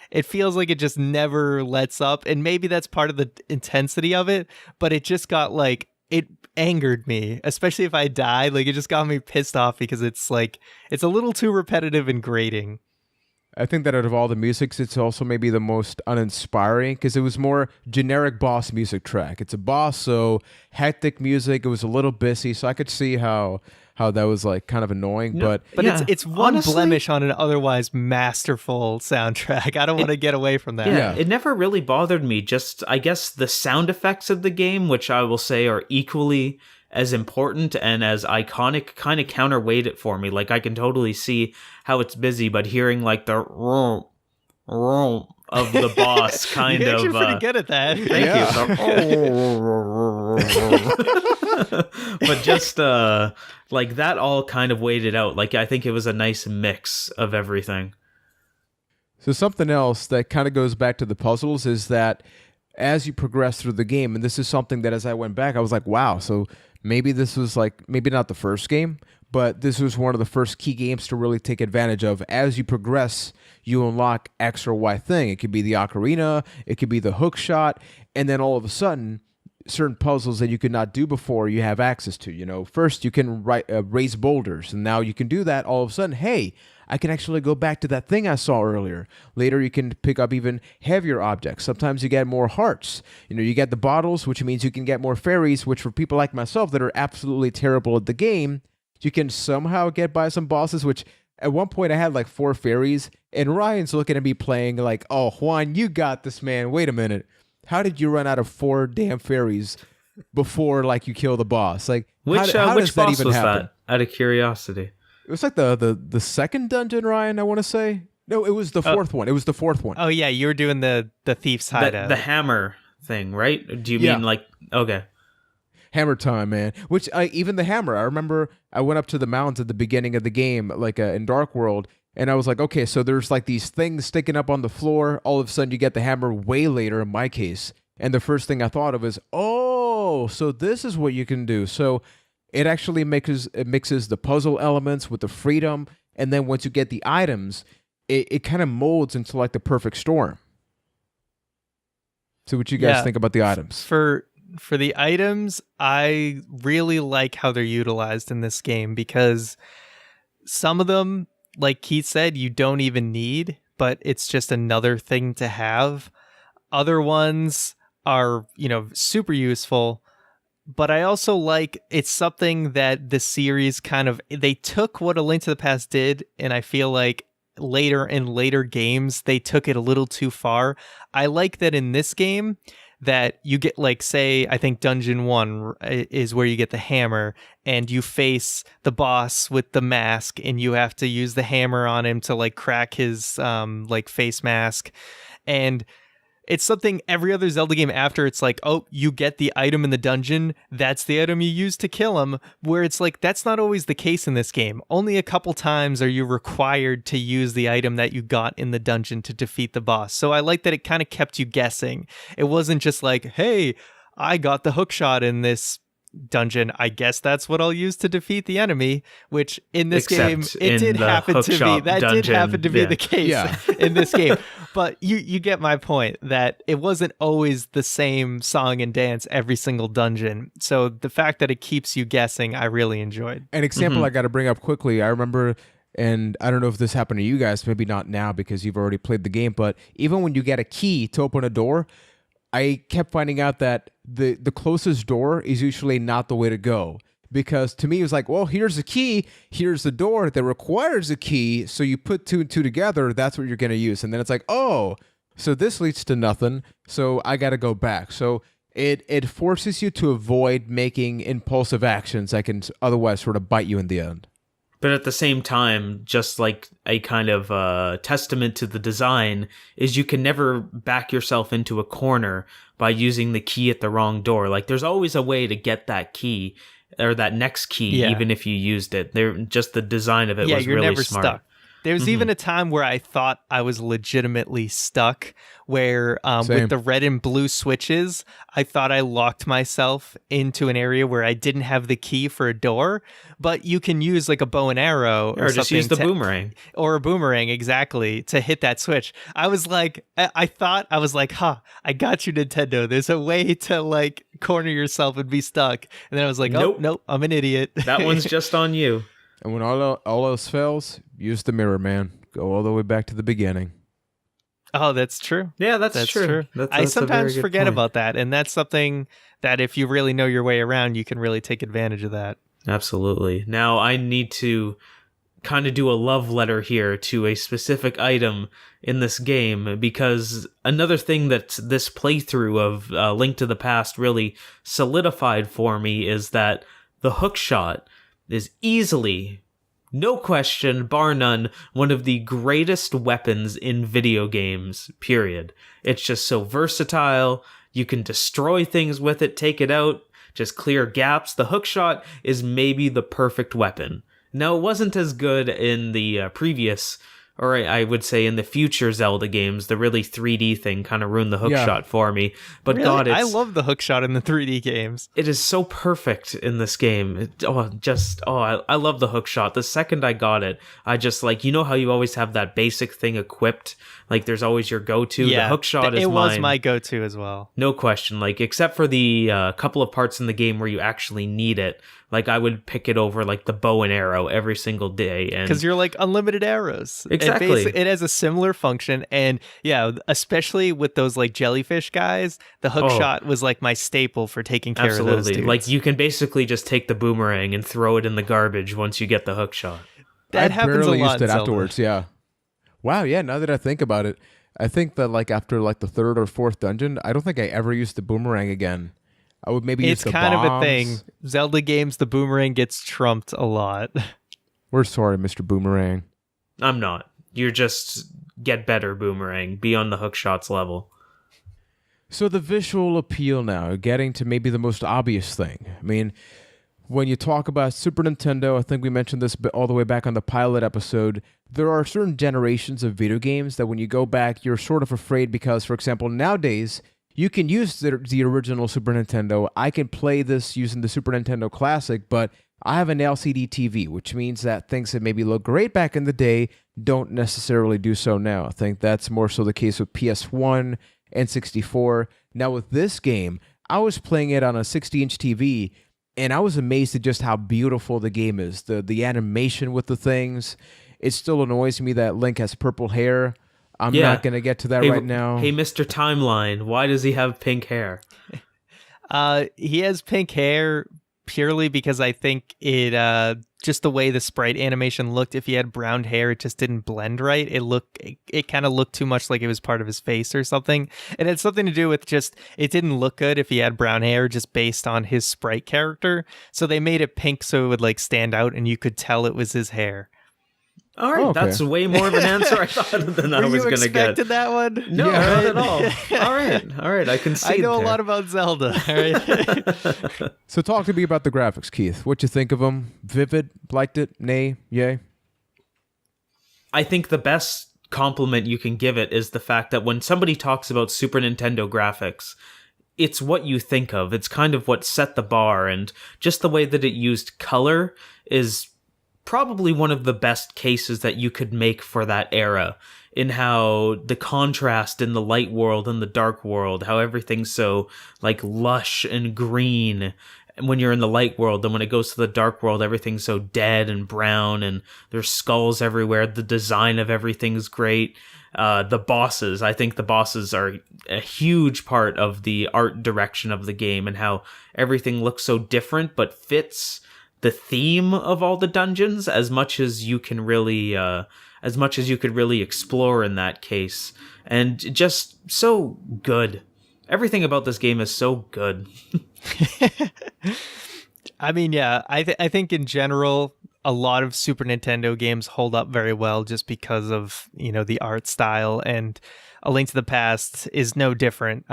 It feels like it just never lets up, and maybe that's part of the intensity of it, but it just got it angered me, especially if I died. Like, it just got me pissed off because it's a little too repetitive and grating. I think that out of all the musics, it's also maybe the most uninspiring because it was more generic boss music track. It's a boss, so hectic music. It was a little busy, so I could see how that was like kind of annoying. But it's one honestly, blemish on an otherwise masterful soundtrack. I don't want to get away from that. Yeah, it never really bothered me. Just, I guess, the sound effects of the game, which I will say are equally as important and as iconic, kind of counterweight it for me. Like, I can totally see how it's busy, but hearing like the of the boss kind You're of actually pretty good at that. Thank you. But just like that all kind of weighted out. Like, I think it was a nice mix of everything. So something else that kind of goes back to the puzzles is that as you progress through the game, and this is something that as I went back, I was like, wow, so maybe this was like, maybe not the first game, but this was one of the first key games to really take advantage of. As you progress, you unlock X or Y thing. It could be the ocarina, it could be the hook shot, and then all of a sudden, certain puzzles that you could not do before, you have access to. First you can raise boulders, and now you can do that. All of a sudden, hey, I can actually go back to that thing I saw earlier. Later, you can pick up even heavier objects. Sometimes you get more hearts. You get the bottles, which means you can get more fairies, which for people like myself that are absolutely terrible at the game, you can somehow get by some bosses, which at one point I had like 4 fairies, and Ryan's looking at me playing like, oh, Juan, you got this, man. Wait a minute. How did you run out of 4 damn fairies before like you kill the boss? Like, Which how which does that boss even was happen? that? Out of curiosity. It was like the second dungeon, Ryan, I want to say. No, it was the fourth one. It was the fourth one. Oh yeah, you were doing the thief's hideout. The hammer thing, right? Do you Yeah. mean like okay? Hammer time, man. Which even the hammer, I remember I went up to the mountains at the beginning of the game, like in Dark World, and I was like, okay, so there's like these things sticking up on the floor. All of a sudden, you get the hammer way later in my case. And the first thing I thought of is, oh, so this is what you can do. So it actually mixes the puzzle elements with the freedom. And then once you get the items, it kind of molds into like the perfect storm. So what you guys think about the items? For the items, I really like how they're utilized in this game because some of them, like Keith said, you don't even need, but it's just another thing to have. Other ones are, super useful, but I also like it's something that the series they took what A Link to the Past did, and I feel like later games, they took it a little too far. I like that in this game, that you get like, say, I think Dungeon 1 is where you get the hammer and you face the boss with the mask and you have to use the hammer on him to like crack his like face mask. And it's something every other Zelda game after, it's like, oh, you get the item in the dungeon, that's the item you use to kill him, where it's like, that's not always the case in this game. Only a couple times are you required to use the item that you got in the dungeon to defeat the boss. So I like that it kind of kept you guessing. It wasn't just like, hey, I got the hook shot in this dungeon, I guess that's what I'll use to defeat the enemy, which in this game it did happen to be the case in this game. But you get my point that it wasn't always the same song and dance every single dungeon. So the fact that it keeps you guessing, I really enjoyed. An example I got to bring up quickly, I remember, and I don't know if this happened to you guys, maybe not now because you've already played the game, but even when you get a key to open a door, I kept finding out that the closest door is usually not the way to go. Because to me, it was like, well, here's a key, here's the door that requires a key, so you put 2 and 2 together, that's what you're going to use. And then it's like, oh, so this leads to nothing, so I got to go back. So it forces you to avoid making impulsive actions that can otherwise sort of bite you in the end. But at the same time, just like a kind of testament to the design, is you can never back yourself into a corner by using the key at the wrong door. Like, there's always a way to get that key or that next key, even if you used it. Just the design of it was you're really never smart. Stuck. There's even a time where I thought I was legitimately stuck, where with the red and blue switches, I thought I locked myself into an area where I didn't have the key for a door, but you can use like a bow and arrow or just use the boomerang. Or a boomerang, exactly, to hit that switch. I was like, I got you, Nintendo. There's a way to like corner yourself and be stuck. And then I was like, nope, I'm an idiot. That one's just on you. And when all else fails, use the mirror, man. Go all the way back to the beginning. Oh, that's true. Yeah, that's true. I sometimes forget about that, and that's something that if you really know your way around, you can really take advantage of that. Absolutely. Now, I need to kind of do a love letter here to a specific item in this game, because another thing that this playthrough of Link to the Past really solidified for me is that the hookshot is easily, no question, bar none, one of the greatest weapons in video games, period. It's just so versatile. You can destroy things with it, take it out, just clear gaps. The hookshot is maybe the perfect weapon. Now, it wasn't as good in the previous, or I would say in the future Zelda games. The really 3D thing kind of ruined the hookshot for me. But really? God, I love the hookshot in the 3D games. It is so perfect in this game. I love the hookshot. The second I got it, I just like, you know how you always have that basic thing equipped? Like there's always your go-to. Yeah, the hookshot is mine. It was my go-to as well. No question. Like, except for the couple of parts in the game where you actually need it, Like I would pick it over like the bow and arrow every single day. And because you're like unlimited arrows. Exactly. It has a similar function, and yeah, especially with those like jellyfish guys, the hook shot was like my staple for taking care of those dudes. Like you can basically just take the boomerang and throw it in the garbage once you get the hook shot. That I happens barely a lot used it in Zelda. afterwards. Yeah. Wow. Yeah. Now that I think about it, I think that like after like the third or fourth dungeon, I don't think I ever used the boomerang again. I would maybe use It's the kind of a bombs. thing. Zelda games, the boomerang gets trumped a lot. We're sorry, Mr. Boomerang. I'm not. You're just get better boomerang. Be on the hook shots level. So the visual appeal now, getting to maybe the most obvious thing. I mean, when you talk about Super Nintendo, I think we mentioned this all the way back on the pilot episode, there are certain generations of video games that when you go back, you're sort of afraid because, for example, nowadays, you can use the original Super Nintendo. I can play this using the Super Nintendo Classic, but I have an LCD TV, which means that things that maybe look great back in the day don't necessarily do so now. I think that's more so the case with PS1 and 64. Now with this game, I was playing it on a 60-inch TV, and I was amazed at just how beautiful the game is. The animation with the things. It still annoys me that Link has purple hair. I'm not going to get to that right now. Hey, Mr. Timeline, why does he have pink hair? He has pink hair purely because I think it just the way the sprite animation looked. If he had brown hair, it just didn't blend right. It kind of looked too much like it was part of his face or something. It had something to do with just it didn't look good if he had brown hair just based on his sprite character. So they made it pink so it would like stand out and you could tell it was his hair. All right, that's way more of an answer I thought than I was going to get. Expected that one? No, not at all. All right, I can see. I know a lot about Zelda. All right. So talk to me about the graphics, Keith. What you think of them? Vivid? Liked it? Nay? Yay? I think the best compliment you can give it is the fact that when somebody talks about Super Nintendo graphics, it's what you think of. It's kind of what set the bar, and just the way that it used color is probably one of the best cases that you could make for that era, in how the contrast in the light world and the dark world, how everything's so like lush and green when you're in the light world, and when it goes to the dark world, everything's so dead and brown and there's skulls everywhere. The design of everything's great. The bosses, I think the bosses are a huge part of the art direction of the game, and how everything looks so different but fits the theme of all the dungeons as much as you can really could really explore in that case. And just so good. Everything about this game is so good. I mean, yeah, I think in general, a lot of Super Nintendo games hold up very well just because of, the art style, and A Link to the Past is no different.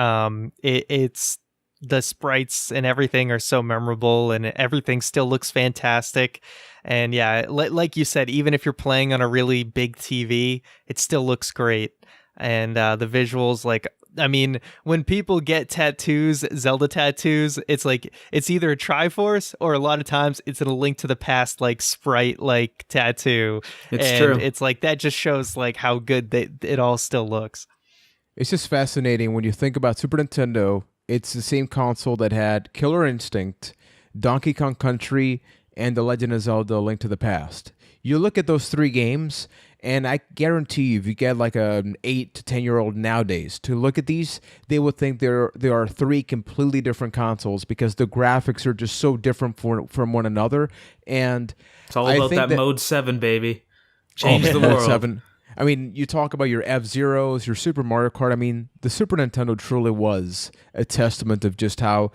It's the sprites and everything are so memorable, and everything still looks fantastic. And yeah, like you said, even if you're playing on a really big TV, it still looks great. And the visuals, like, I mean, when people get tattoos, Zelda tattoos, it's like, it's either a Triforce or a lot of times it's a Link to the Past, like sprite, like tattoo. It's true. It's like, that just shows like how good it all still looks. It's just fascinating when you think about Super Nintendo. It's the same console that had Killer Instinct, Donkey Kong Country, and The Legend of Zelda: A Link to the Past. You look at those three games, and I guarantee you, if you get like an 8 to 10-year-old nowadays to look at these, they would think there are three completely different consoles because the graphics are just so different from one another. And it's all about that Mode 7, baby. Change the world. 7. I mean, you talk about your F-Zeros, your Super Mario Kart. I mean, the Super Nintendo truly was a testament of just how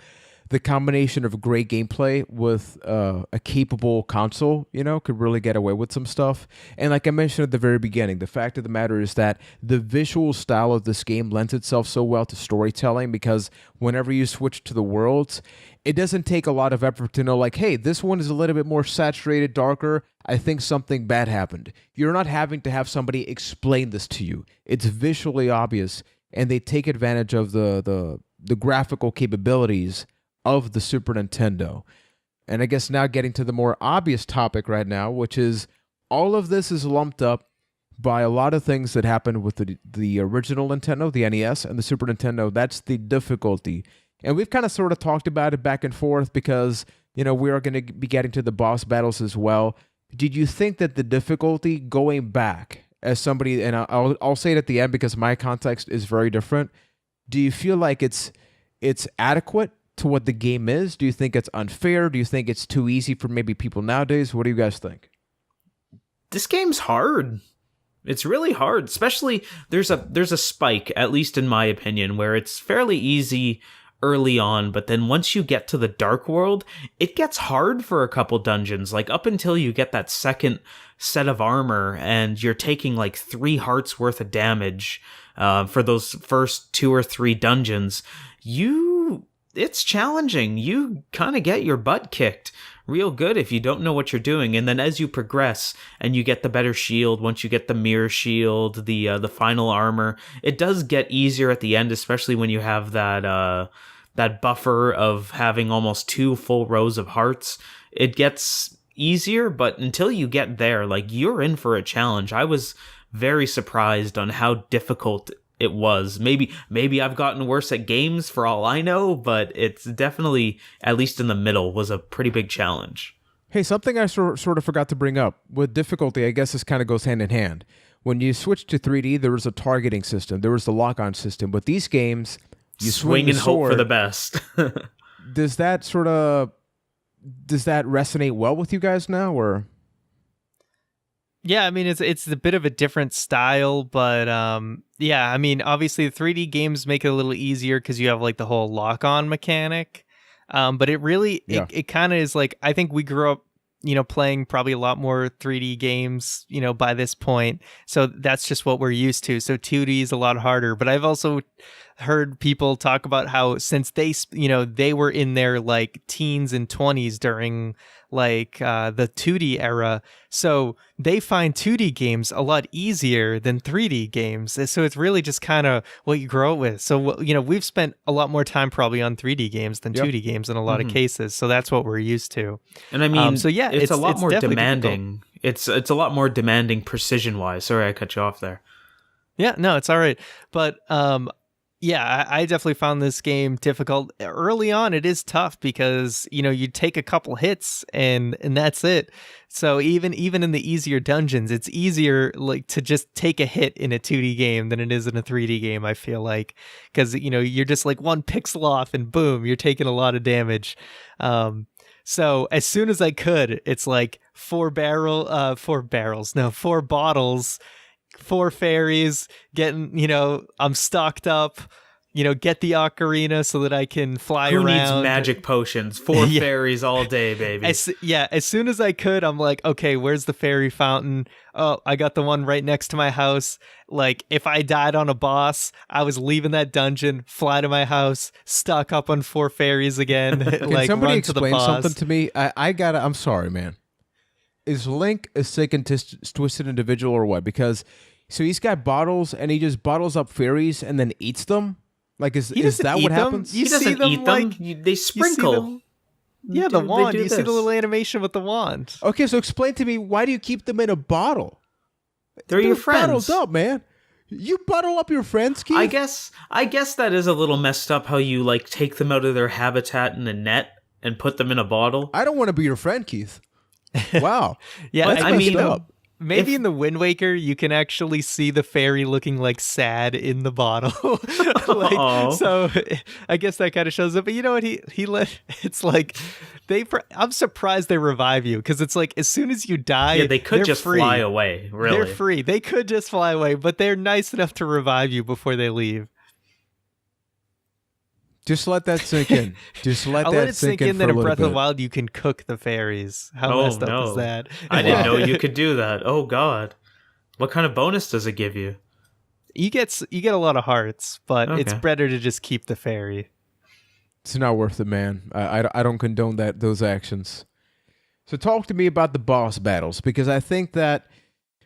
the combination of great gameplay with a capable console, could really get away with some stuff. And like I mentioned at the very beginning, the fact of the matter is that the visual style of this game lends itself so well to storytelling, because whenever you switch to the worlds, it doesn't take a lot of effort to know, like, hey, this one is a little bit more saturated, darker. I think something bad happened. You're not having to have somebody explain this to you. It's visually obvious, and they take advantage of the graphical capabilities of the Super Nintendo. And I guess now getting to the more obvious topic right now, which is all of this is lumped up by a lot of things that happened with the original Nintendo, the NES, and the Super Nintendo. That's the difficulty. And we've kind of sort of talked about it back and forth because we are going to be getting to the boss battles as well. Did you think that the difficulty going back as somebody, and I'll say it at the end because my context is very different. Do you feel like it's adequate to what the game is? Do you think it's unfair? Do you think it's too easy for maybe people nowadays? What do you guys think? This game's hard. It's really hard, especially there's a spike, at least in my opinion, where it's fairly easy early on, but then once you get to the Dark World, it gets hard for a couple dungeons, like up until you get that second set of armor and you're taking like 3 hearts worth of damage for those first 2 or 3 dungeons. It's challenging. You kind of get your butt kicked real good if you don't know what you're doing. And then as you progress and you get the better shield, once you get the mirror shield, the final armor, it does get easier at the end, especially when you have that buffer of having almost 2 full rows of hearts. It gets easier, but until you get there, like, you're in for a challenge. I was very surprised on how difficult it was. Maybe I've gotten worse at games for all I know, but it's definitely, at least in the middle, was a pretty big challenge. Hey, something I sort of forgot to bring up. With difficulty, I guess this kind of goes hand in hand. When you switch to 3D, there was a targeting system. There was the lock-on system. But these games, you swing and the sword, hope for the best. Does that resonate well with you guys now, or? Yeah, I mean, it's a bit of a different style, but yeah, I mean, obviously the 3D games make it a little easier because you have like the whole lock-on mechanic. But it really, it kind of is like, I think we grew up, playing probably a lot more 3D games, by this point. So that's just what we're used to. So 2D is a lot harder. But I've also heard people talk about how since they were in their like teens and 20s during like the 2D era, so they find 2D games a lot easier than 3D games. So it's really just kind of what you grow up with. So we've spent a lot more time probably on 3D games than 2D games in a lot of cases. So that's what we're used to. And I mean, so yeah, it's a lot more demanding. Difficult. It's a lot more demanding precision wise. Sorry, I cut you off there. Yeah, no, it's all right. But yeah, I definitely found this game difficult. Early on, it is tough because, you take a couple hits and that's it. So even in the easier dungeons, it's easier like to just take a hit in a 2D game than it is in a 3D game, I feel like. Because, you're just like 1 pixel off and boom, you're taking a lot of damage. So as soon as I could, it's like 4 bottles, 4 fairies, getting, I'm stocked up, get the ocarina so that I can fly around. Who needs magic potions? 4 fairies all day, baby. As soon as I could, I'm like, okay, where's the fairy fountain? Oh, I got the one right next to my house. Like, if I died on a boss, I was leaving that dungeon, fly to my house, stock up on 4 fairies again. Can like, somebody run to the explain boss. something to me? I'm sorry, man. Is Link a sick and twisted individual or what? Because so he's got bottles and he just bottles up fairies and then eats them. Like is that what happens? He doesn't eat them. They sprinkle. Yeah, the wand. You see the little animation with the wand. Okay, so explain to me, why do you keep them in a bottle? They're your friends. Bottled up, man. You bottle up your friends, Keith? I guess that is a little messed up how you like take them out of their habitat in a net and put them in a bottle. I don't want to be your friend, Keith. Wow. Yeah, I mean, maybe in the Wind Waker, you can actually see the fairy looking like sad in the bottle. So I guess that kind of shows up. But you know what? It's like I'm surprised they revive you because it's like as soon as you die, they could just fly away. Really, they're free. They could just fly away, but they're nice enough to revive you before they leave. Just let that sink in. I'll let it sink in. Then in Breath of the Wild, you can cook the fairies. How messed up is that? I didn't know you could do that. Oh God, what kind of bonus does it give you? You get a lot of hearts, but it's better to just keep the fairy. It's not worth it, man. I don't condone those actions. So talk to me about the boss battles because I think that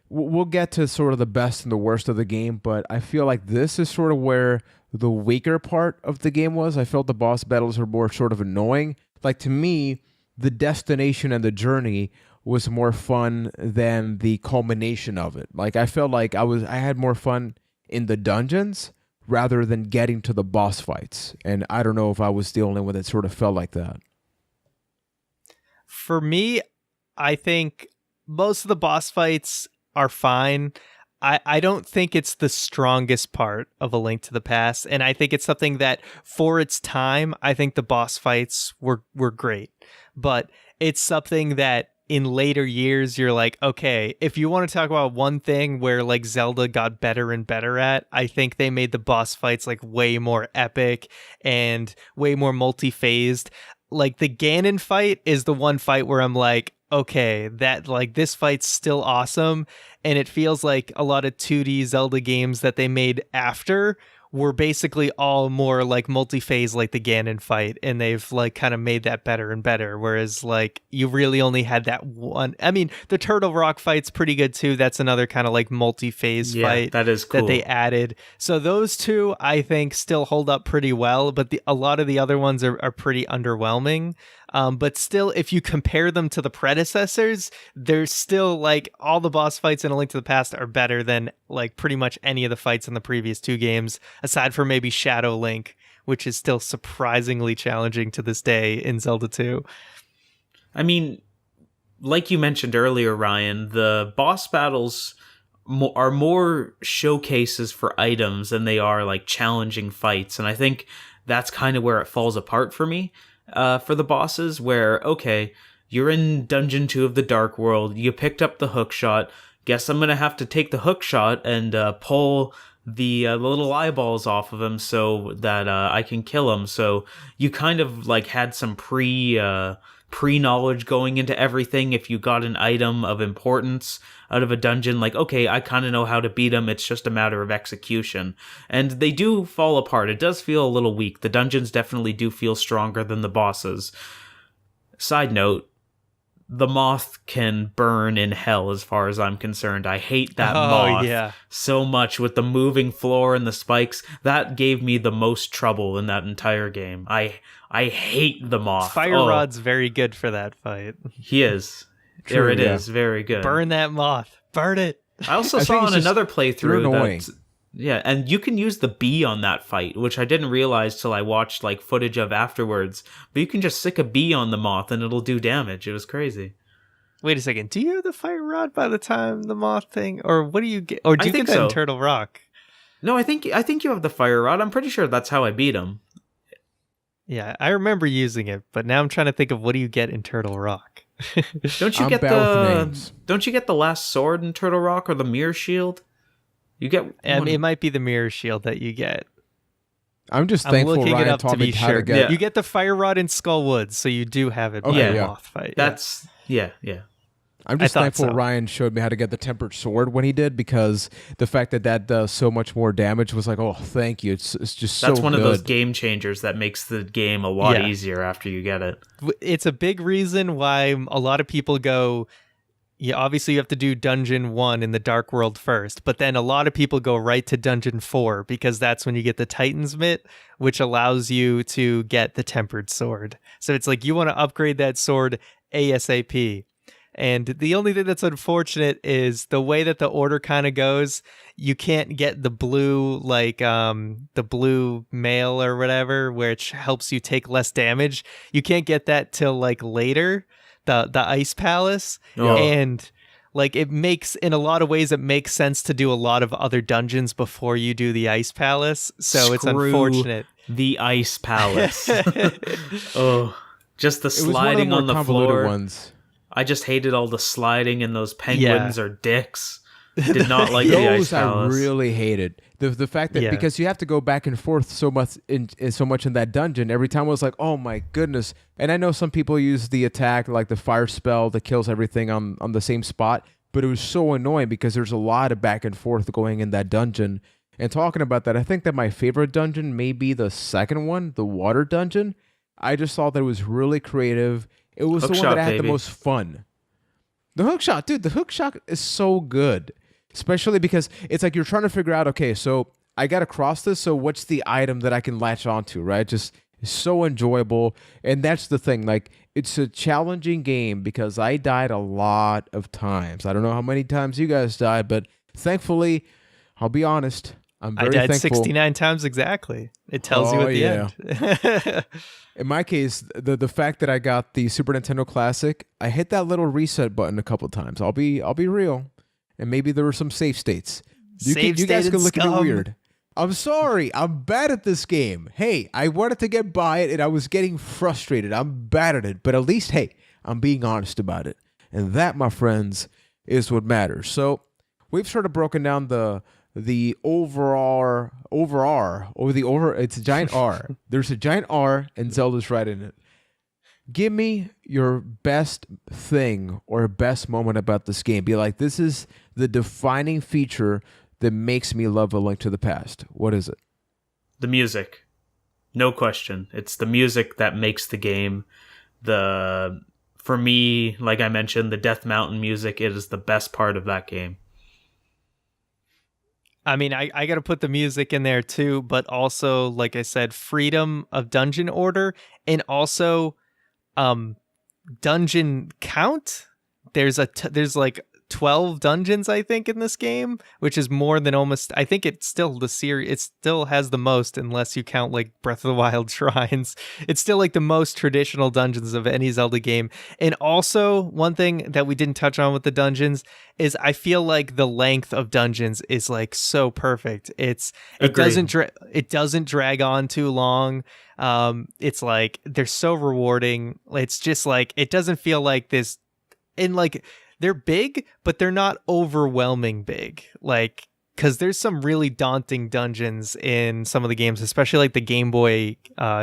we'll get to sort of the best and the worst of the game, but I feel like this is sort of where the weaker part of the game was. I felt the boss battles were more sort of annoying. Like to me, the destination and the journey was more fun than the culmination of it. Like I felt like I had more fun in the dungeons rather than getting to the boss fights. And I don't know if I was the only one that sort of felt like that. For me, I think most of the boss fights are fine. I don't think it's the strongest part of A Link to the Past, and I think it's something that, for its time, I think the boss fights were great. But it's something that in later years, you're like, okay, if you want to talk about one thing where like Zelda got better and better at, I think they made the boss fights like way more epic and way more multi-phased. Like the Ganon fight is the one fight where I'm like, okay, that like this fight's still awesome, and it feels like a lot of 2D Zelda games that they made after were basically all more like multi-phase like the Ganon fight, and they've like kind of made that better and better, whereas like you really only had that one. I mean, the Turtle Rock fight's pretty good too. That's another kind of like multi-phase fight that is cool. that they added. So those two I think still hold up pretty well, but a lot of the other ones are pretty underwhelming. But still, if you compare them to the predecessors, they're still like all the boss fights in A Link to the Past are better than like pretty much any of the fights in the previous two games, aside from maybe Shadow Link, which is still surprisingly challenging to this day in Zelda 2. I mean, like you mentioned earlier, Ryan, the boss battles are more showcases for items than they are like challenging fights. And I think that's kind of where it falls apart for me. For the bosses, where, okay, you're in Dungeon 2 of the Dark World, you picked up the hook shot, guess I'm gonna have to take the hook shot and pull the little eyeballs off of him so that I can kill him. So you kind of like had some pre-knowledge going into everything. If you got an item of importance out of a dungeon, like, okay, I kind of know how to beat him, it's just a matter of execution. And they do fall apart. It does feel a little weak. The dungeons definitely do feel stronger than the bosses. Side note, the moth can burn in hell as far as I'm concerned. I hate that moth so much with the moving floor and the spikes. That gave me the most trouble in that entire game. I hate the moth. Fire Rod's very good for that fight. He is. True, there it is. Very good. Burn that moth. Burn it. I also saw in another playthrough annoying. And you can use the bee on that fight, which I didn't realize till I watched like footage of afterwards. But you can just stick a bee on the moth and it'll do damage. It was crazy. Wait a second. Do you have the fire rod by the time the moth thing, or what do you get? Or do you get that in Turtle Rock? No, I think you have the fire rod. I'm pretty sure that's how I beat him. Yeah, I remember using it, but now I'm trying to think of what do you get in Turtle Rock? Don't you get the last sword in Turtle Rock or the mirror shield? You get it might be the mirror shield that you get. I'm just thankful looking Ryan it up taught to me be how sure. to get. You get the fire rod in Skullwoods, so you do have it by the moth fight. That's yeah. I'm just thankful Ryan showed me how to get the tempered sword when he did, because the fact that does so much more damage was like, oh, thank you. It's just so good. That's one of those game changers that makes the game a lot easier after you get it. It's a big reason why a lot of people go, obviously you have to do Dungeon 1 in the Dark World first, but then a lot of people go right to Dungeon 4 because that's when you get the Titan's Mitt, which allows you to get the tempered sword. So it's like you want to upgrade that sword ASAP. And the only thing that's unfortunate is the way that the order kind of goes. You can't get the blue, like the blue mail or whatever, which helps you take less damage. You can't get that till like later, the Ice Palace. And like it makes, in a lot of ways, it makes sense to do a lot of other dungeons before you do the Ice Palace. So it's unfortunate. The Ice Palace. Just the sliding on the floor. Ones. I just hated all the sliding, and those penguins are dicks. Did not like the Ice Palace. I really hated the fact that because you have to go back and forth so much in that dungeon. Every time I was like, oh my goodness. And I know some people use the attack, like the fire spell that kills everything on the same spot, but it was so annoying because there's a lot of back and forth going in that dungeon. And talking about that, I think that my favorite dungeon may be the second one, the water dungeon. I just thought that it was really creative. It was the one that I had the most fun. The hook shot, dude, the hook shot is so good. Especially because it's like you're trying to figure out, okay, so I got to cross this, so what's the item that I can latch onto, right? Just so enjoyable. And that's the thing. Like, it's a challenging game because I died a lot of times. I don't know how many times you guys died, but thankfully, I'll be honest, I'm I very died thankful. 69 times exactly. It tells you at the end. In my case, the fact that I got the Super Nintendo Classic, I hit that little reset button a couple times. I'll be real, and maybe there were some save states. You guys can look at me weird. I'm sorry. I'm bad at this game. Hey, I wanted to get by it, and I was getting frustrated. I'm bad at it, but at least, hey, I'm being honest about it, and that, my friends, is what matters. So we've sort of broken down the it's a giant R. There's a giant R and Zelda's right in it. Give me your best thing or best moment about this game. Be like, this is the defining feature that makes me love A Link to the Past. What is it? The music. No question. It's the music that makes the game. For me, like I mentioned, the Death Mountain music is the best part of that game. I mean, I got to put the music in there too, but also, like I said, freedom of dungeon order, and also dungeon count. There's like 12 dungeons, I think, in this game, which is more than almost, I think it's still it still has the most, unless you count like Breath of the Wild shrines. It's still like the most traditional dungeons of any Zelda game. And also, one thing that we didn't touch on with the dungeons is I feel like the length of dungeons is like so perfect. It doesn't drag on too long. It's like they're so rewarding. It's just like, it doesn't feel like this, and like, they're big, but they're not overwhelming big. Like, because there's some really daunting dungeons in some of the games, especially like the Game Boy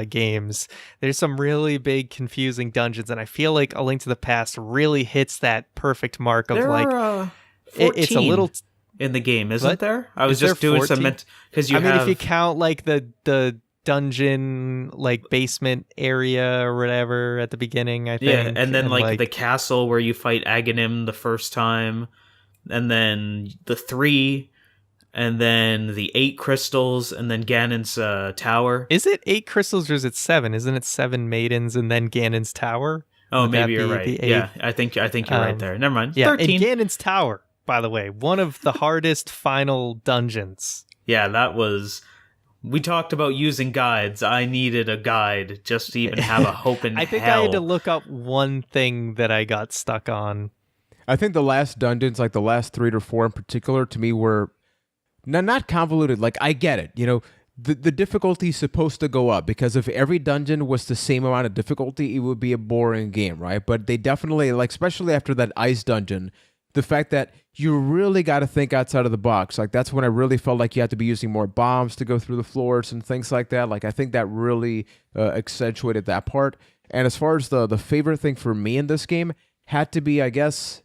games. There's some really big, confusing dungeons, and I feel like A Link to the Past really hits that perfect mark of there like are, 14 it's a little in the game, isn't what? there? I was Is just there doing 14? some because if you count like the dungeon like basement area or whatever at the beginning, I think. Yeah, and then like the castle where you fight Aghanim the first time, and then the 3, and then the 8 crystals, and then Ganon's tower. Is it 8 crystals or is it 7? Isn't it 7 maidens and then Ganon's tower? Oh, maybe you're right. Yeah, I think you're right there. Never mind. Yeah, 13. and Ganon's tower, by the way, one of the hardest final dungeons. Yeah, that was. We talked about using guides. I needed a guide just to even have a hope in I think hell. I had to look up one thing that I got stuck on. I think the last dungeons, like the last 3 to 4 in particular, to me were not convoluted. Like, I get it. You know, the difficulty is supposed to go up, because if every dungeon was the same amount of difficulty, it would be a boring game, right? But they definitely, like, especially after that ice dungeon, the fact that you really got to think outside of the box. Like, that's when I really felt like you had to be using more bombs to go through the floors and things like that. Like, I think that really accentuated that part. And as far as the favorite thing for me in this game had to be, I guess,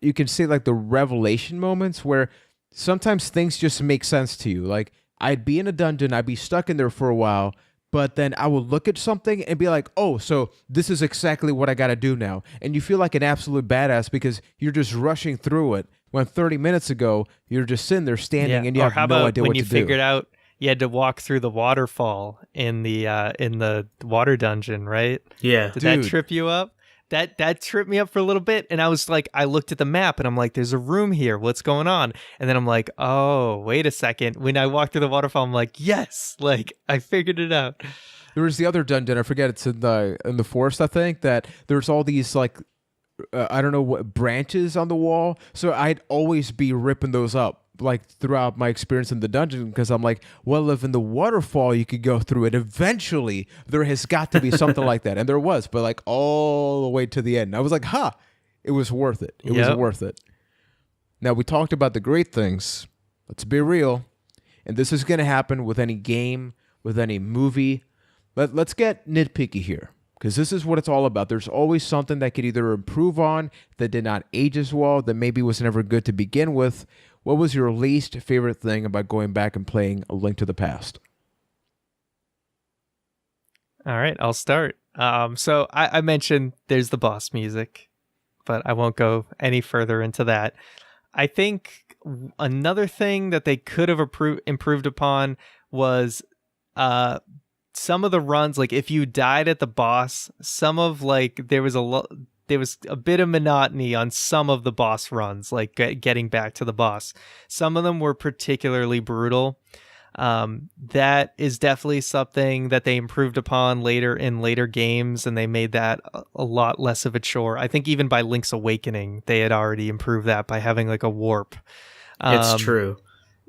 you can say like the revelation moments where sometimes things just make sense to you. Like, I'd be in a dungeon, I'd be stuck in there for a while, but then I would look at something and be like, oh, so this is exactly what I got to do now. And you feel like an absolute badass because you're just rushing through it when 30 minutes ago, you're just sitting there standing and you have no idea what to do. When you figured out you had to walk through the waterfall in the water dungeon, right? Yeah. Did that trip you up? That tripped me up for a little bit, and I was like, I looked at the map and I'm like, there's a room here, what's going on? And then I'm like, oh, wait a second. When I walked through the waterfall, I'm like, yes, like I figured it out. There was the other dungeon, I forget, it's in the forest, I think, that there's all these like I don't know what branches on the wall, so I'd always be ripping those up like throughout my experience in the dungeon, because I'm like, well, if in the waterfall you could go through it, eventually there has got to be something like that. And there was, but like all the way to the end. I was like, it was worth it. It was worth it. Now, we talked about the great things. Let's be real. And this is going to happen with any game, with any movie. Let's get nitpicky here, because this is what it's all about. There's always something that could either improve on, that did not age as well, that maybe was never good to begin with. What was your least favorite thing about going back and playing A Link to the Past? All right, I'll start. So I mentioned there's the boss music, but I won't go any further into that. I think another thing that they could have improved upon was some of the runs. Like, if you died at the boss, some of like there was a bit of monotony on some of the boss runs, like getting back to the boss. Some of them were particularly brutal. That is definitely something that they improved upon later in later games, and they made that a lot less of a chore. I think even by Link's Awakening, they had already improved that by having like a warp. It's true.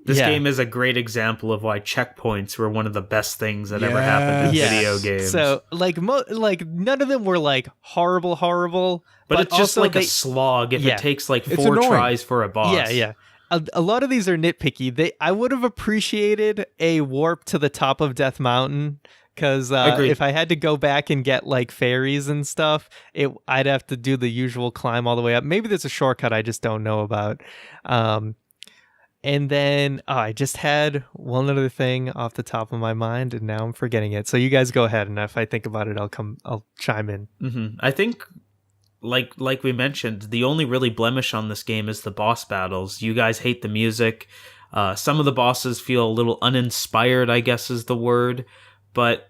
This yeah. game is a great example of why checkpoints were one of the best things that ever happened in video games. So like none of them were like horrible, but it's just also like a slog if it takes like 4 annoying. tries for a boss. Yeah. A lot of these are nitpicky. I would have appreciated a warp to the top of Death Mountain, because if I had to go back and get like fairies and stuff, I'd have to do the usual climb all the way up. Maybe there's a shortcut I just don't know about. And then I just had one other thing off the top of my mind, and now I'm forgetting it. So you guys go ahead, and if I think about it, I'll chime in. Mm-hmm. I think, like we mentioned, the only really blemish on this game is the boss battles. You guys hate the music. Some of the bosses feel a little uninspired, I guess is the word, but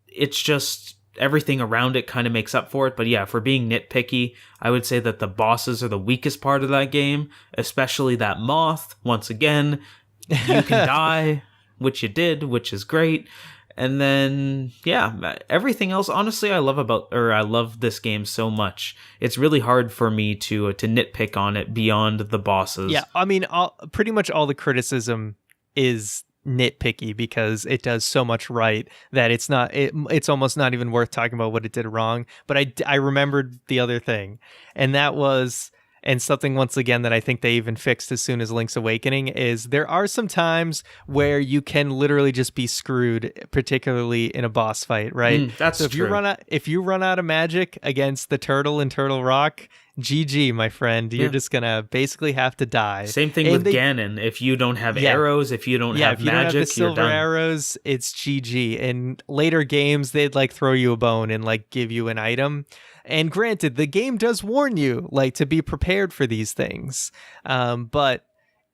it's just everything around it kind of makes up for it. But yeah, for being nitpicky, I would say that the bosses are the weakest part of that game, especially that moth. Once again, you can die, which you did, which is great. And then, yeah, everything else, honestly, I love this game so much. It's really hard for me to nitpick on it beyond the bosses. Yeah, I mean, pretty much all the criticism is nitpicky because it does so much right that it's almost not even worth talking about what it did wrong. But I remembered the other thing, and that was... And something, once again, that I think they even fixed as soon as Link's Awakening is there are some times where you can literally just be screwed, particularly in a boss fight, right? That's so true. If you run out of magic against the turtle in Turtle Rock, GG, my friend. You're just going to basically have to die. Same thing with Ganon. If you don't have arrows, if you don't have if you magic, don't have the silver you're done. arrows, it's GG. In later games, they'd like throw you a bone and like give you an item. And granted, the game does warn you like to be prepared for these things. But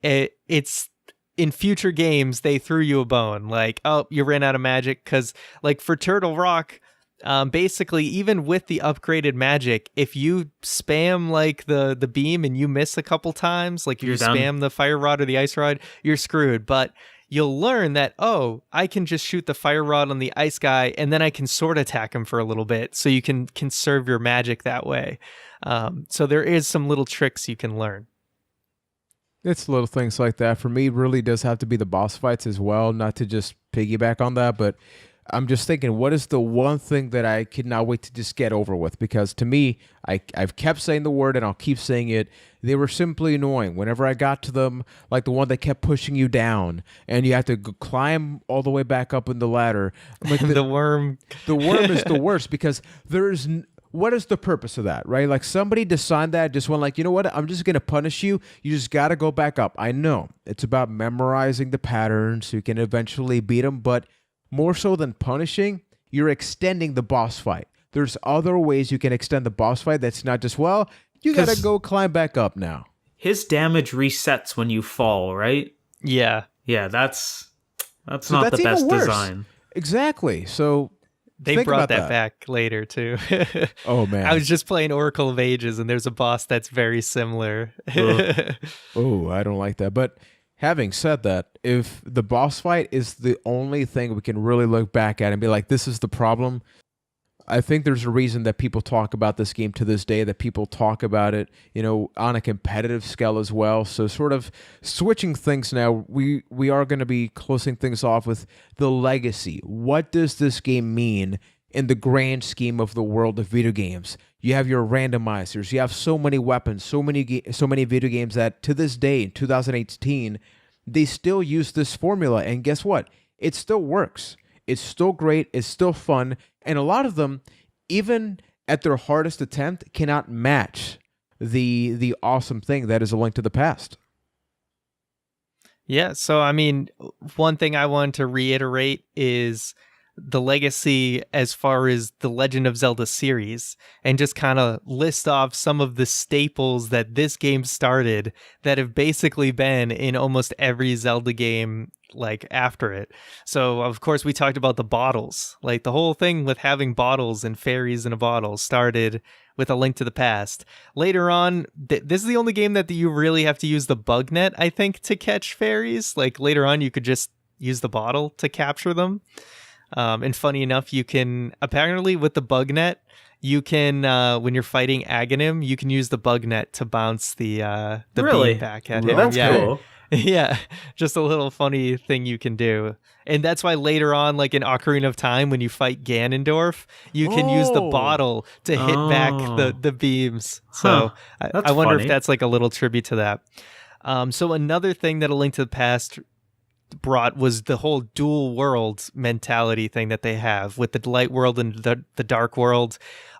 it's in future games, they threw you a bone like, oh, you ran out of magic. Because like for Turtle Rock, basically, even with the upgraded magic, if you spam like the beam and you miss a couple times, like if you spam the fire rod or the ice rod, you're screwed. But you'll learn that, oh, I can just shoot the fire rod on the ice guy and then I can sword attack him for a little bit. So you can conserve your magic that way. So there is some little tricks you can learn. It's little things like that. For me, it really does have to be the boss fights as well, not to just piggyback on that, but I'm just thinking, what is the one thing that I cannot wait to just get over with? Because to me, I've kept saying the word and I'll keep saying it. They were simply annoying. Whenever I got to them, like the one that kept pushing you down and you have to climb all the way back up in the ladder. Like the worm. The worm is the worst because what is the purpose of that, right? Like somebody designed that, just went like, you know what? I'm just going to punish you. You just got to go back up. I know it's about memorizing the patterns so you can eventually beat them, but more so than punishing, you're extending the boss fight. There's other ways you can extend the boss fight that's not just, well, you got to go climb back up now. His damage resets when you fall, right? Yeah. Yeah, that's not the best design. Exactly. So they brought that back later, too. Oh, man. I was just playing Oracle of Ages, and there's a boss that's very similar. Oh, I don't like that. But having said that, if the boss fight is the only thing we can really look back at and be like, this is the problem, I think there's a reason that people talk about this game to this day, that people talk about it, on a competitive scale as well. So sort of switching things now, we are going to be closing things off with the legacy. What does this game mean in the grand scheme of the world of video games? You have your randomizers. You have so many weapons, so many video games that to this day, in 2018, they still use this formula. And guess what? It still works. It's still great. It's still fun. And a lot of them, even at their hardest attempt, cannot match the awesome thing that is A Link to the Past. Yeah. So, I mean, one thing I want to reiterate is the legacy as far as the Legend of Zelda series, and just kind of list off some of the staples that this game started that have basically been in almost every Zelda game like after it. So of course we talked about the bottles. Like the whole thing with having bottles and fairies in a bottle started with A Link to the Past. Later on, this is the only game that you really have to use the bug net, I think, to catch fairies. Like later on you could just use the bottle to capture them. And funny enough, you can apparently with the bug net, you can when you're fighting Aghanim, you can use the bug net to bounce the Really? beam back at Well, him. that's Yeah. cool. Yeah, just a little funny thing you can do. And that's why later on, like in Ocarina of Time, when you fight Ganondorf, you can use the Oh. bottle to hit back the beams. So Huh. I That's wonder funny. if that's like a little tribute to that. So another thing that A Link to the Past brought was the whole dual world mentality thing that they have with the light world and the dark world.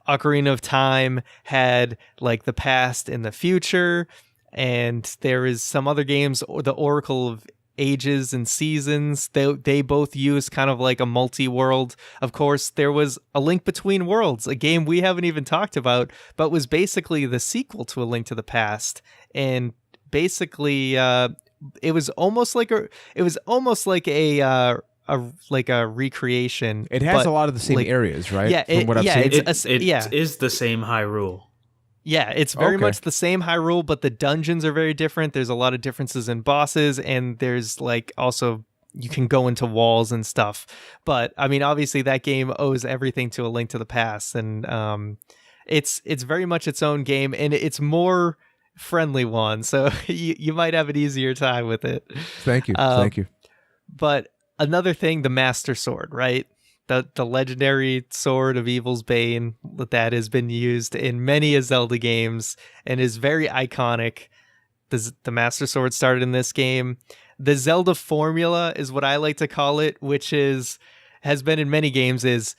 Ocarina of Time had like the past and the future, and there is some other games, or the Oracle of Ages and Seasons. They both use kind of like a multi-world. Of course, there was A Link Between Worlds, a game we haven't even talked about, but was basically the sequel to A Link to the Past, and basically it was almost like a recreation. It has but a lot of the same like- areas, right? Yeah, From what I've seen. it's- It is the same Hyrule. Yeah, it's very Okay. much the same Hyrule, but the dungeons are very different. There's a lot of differences in bosses, and there's like also you can go into walls and stuff. But I mean, obviously that game owes everything to A Link to the Past, and it's very much its own game, and it's more friendly one, so you might have an easier time with it. Thank you. Thank you. But another thing, the Master Sword, right? The legendary sword of Evil's Bane that has been used in many Zelda games and is very iconic. The Master Sword started in this game. The Zelda formula is what I like to call it, which has been in many games, is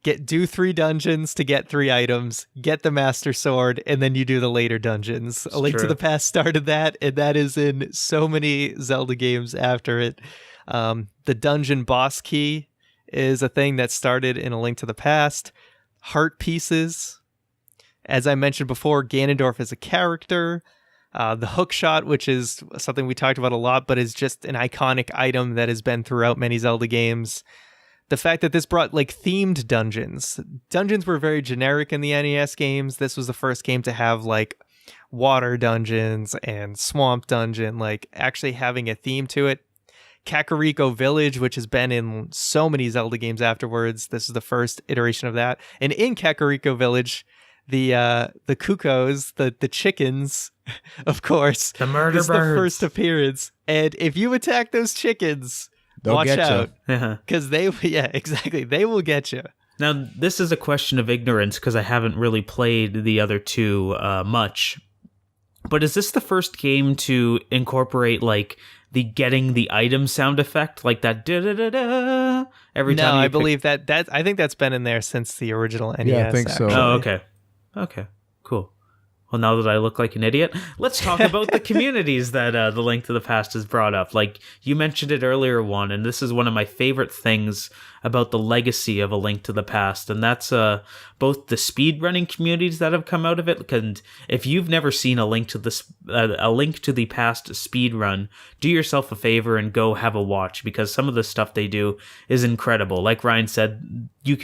do 3 dungeons to get 3 items, get the Master Sword, and then you do the later dungeons. A Link to true. the Past started that, and that is in so many Zelda games after it. The dungeon boss key is a thing that started in A Link to the Past. Heart pieces. As I mentioned before, Ganondorf is a character. The hook shot, which is something we talked about a lot, but is just an iconic item that has been throughout many Zelda games. The fact that this brought like themed dungeons. Dungeons were very generic in the NES games. This was the first game to have like water dungeons and swamp dungeon, like actually having a theme to it. Kakariko Village, which has been in so many Zelda games afterwards. This is the first iteration of that. And in Kakariko Village, the cuckoos, the chickens, of course, The murder this is the birds. first appearance. And if you attack those chickens, They'll watch get ya. out, Yeah. because exactly, they will get you. Now, this is a question of ignorance because I haven't really played the other two much. But is this the first game to incorporate like the getting the item sound effect, like that da da da da every time? No, you I pick- believe that I think that's been in there since the original NES. Yeah, I think so. actually. Oh, okay, cool. Well, now that I look like an idiot, let's talk about the communities that The Link to the Past has brought up. Like, you mentioned it earlier, Juan, and this is one of my favorite things about the legacy of A Link to the Past, and that's both the speedrunning communities that have come out of it. And if you've never seen A Link to the Past speedrun, do yourself a favor and go have a watch, because some of the stuff they do is incredible. Like Ryan said, it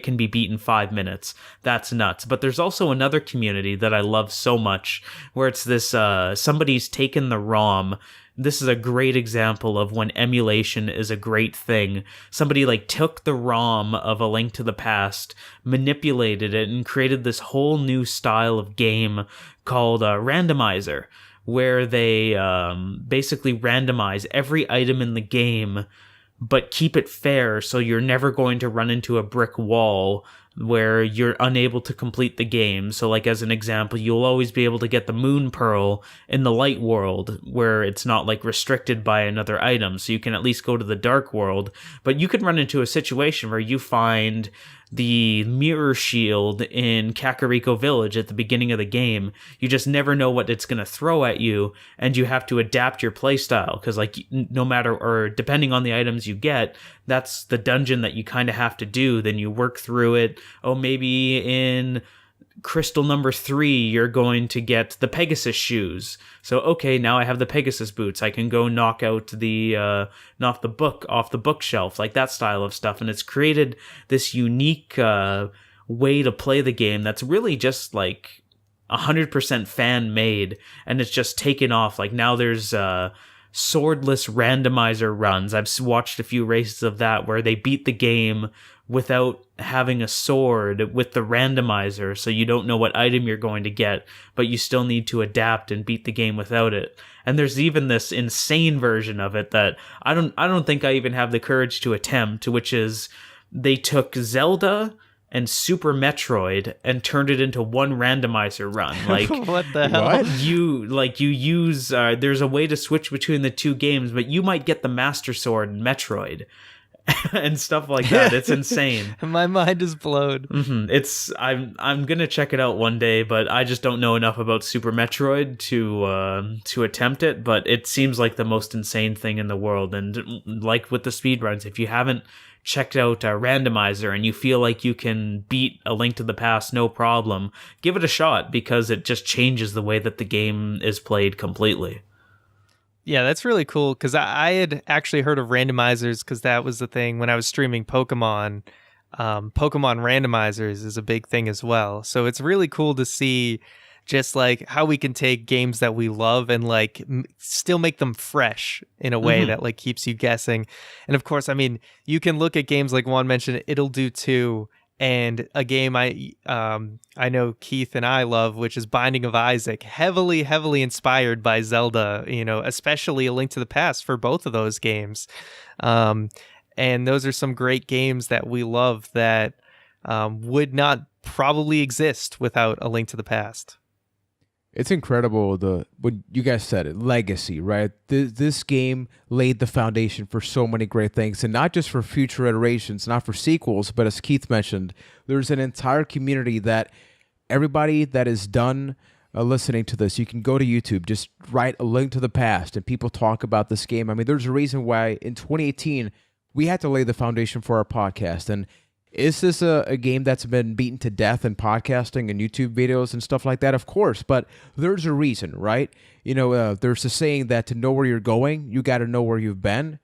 can be beat in 5 minutes. That's nuts. But there's also another community that I love so much, where it's this, somebody's taken the ROM. This is a great example of when emulation is a great thing. Somebody like took the ROM of A Link to the Past, manipulated it, and created this whole new style of game called randomizer, where they basically randomize every item in the game, but keep it fair, so you're never going to run into a brick wall where you're unable to complete the game. So like, as an example, you'll always be able to get the moon pearl in the light world, where it's not like restricted by another item, so you can at least go to the dark world. But you could run into a situation where you find the mirror shield in Kakariko Village at the beginning of the game. You just never know what it's going to throw at you, and you have to adapt your playstyle, because like, no matter, or depending on the items you get, that's the dungeon that you kind of have to do. Then you work through it. Oh, maybe in crystal number 3 you're going to get the Pegasus shoes, so okay, now I have the Pegasus boots, I can go knock the book off the bookshelf, like that style of stuff. And it's created this unique way to play the game that's really just like 100% fan made, and it's just taken off. Like, now there's swordless randomizer runs. I've watched a few races of that where they beat the game without having a sword with the randomizer, so you don't know what item you're going to get, but you still need to adapt and beat the game without it. And there's even this insane version of it that I don't think I even have the courage to attempt, which is they took Zelda and Super Metroid and turned it into one randomizer run. Like, what the hell? You use there's a way to switch between the two games, but you might get the Master Sword in Metroid and stuff like that. It's insane. My mind is blown. It's I'm gonna check it out one day, but I just don't know enough about Super Metroid to attempt it. But it seems like the most insane thing in the world. And like with the speedruns, if you haven't checked out Randomizer and you feel like you can beat A Link to the Past no problem, give it a shot, because it just changes the way that the game is played completely. Yeah, that's really cool, because I had actually heard of randomizers, because that was the thing when I was streaming Pokemon. Pokemon randomizers is a big thing as well. So it's really cool to see just like how we can take games that we love and like still make them fresh in a way that like keeps you guessing. And of course, I mean, you can look at games like Juan mentioned, It'll Do Too, and a game I know Keith and I love, which is Binding of Isaac, heavily inspired by Zelda, you know, especially A Link to the Past for both of those games. And those are some great games that we love that would not probably exist without A Link to the Past. It's incredible what you guys said it, legacy, right? This game laid the foundation for so many great things, and not just for future iterations, not for sequels, but as Keith mentioned, there's an entire community that everybody that is done listening to this, you can go to YouTube, just write A Link to the Past, and people talk about this game. I mean, there's a reason why in 2018 we had to lay the foundation for our podcast. And is this a game that's been beaten to death in podcasting and YouTube videos and stuff like that? Of course, but there's a reason, right? You know, there's a saying that to know where you're going, you got to know where you've been.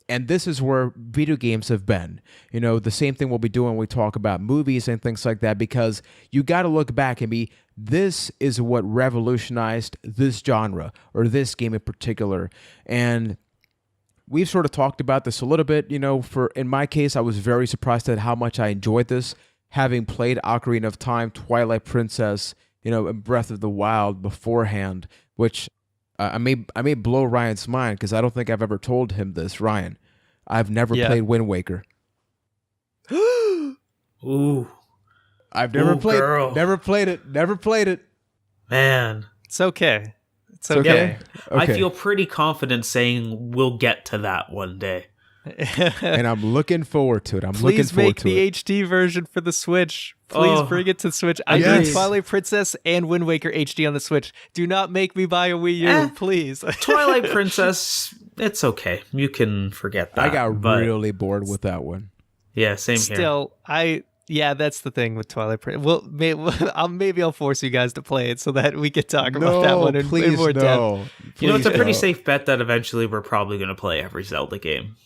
And this is where video games have been. You know, the same thing we'll be doing when we talk about movies and things like that, because you got to look back and be, this is what revolutionized this genre or this game in particular. And we've sort of talked about this a little bit, you know, in my case, I was very surprised at how much I enjoyed this, having played Ocarina of Time, Twilight Princess, you know, and Breath of the Wild beforehand, which I may blow Ryan's mind, because I don't think I've ever told him this. Ryan, I've never played Wind Waker. Ooh. I've never played it. Never played it. Man. It's okay. It's okay. I feel pretty confident saying we'll get to that one day. And I'm looking forward to it. Please make the HD version for the Switch. Please bring it to Switch. I need Twilight Princess and Wind Waker HD on the Switch. Do not make me buy a Wii U, please. Twilight Princess, it's okay. You can forget that. I got really bored with that one. Yeah, same here. Still, that's the thing with Twilight Princess. Well, maybe I'll force you guys to play it so that we can talk about that one in more depth. You know, it's a pretty safe bet that eventually we're probably going to play every Zelda game.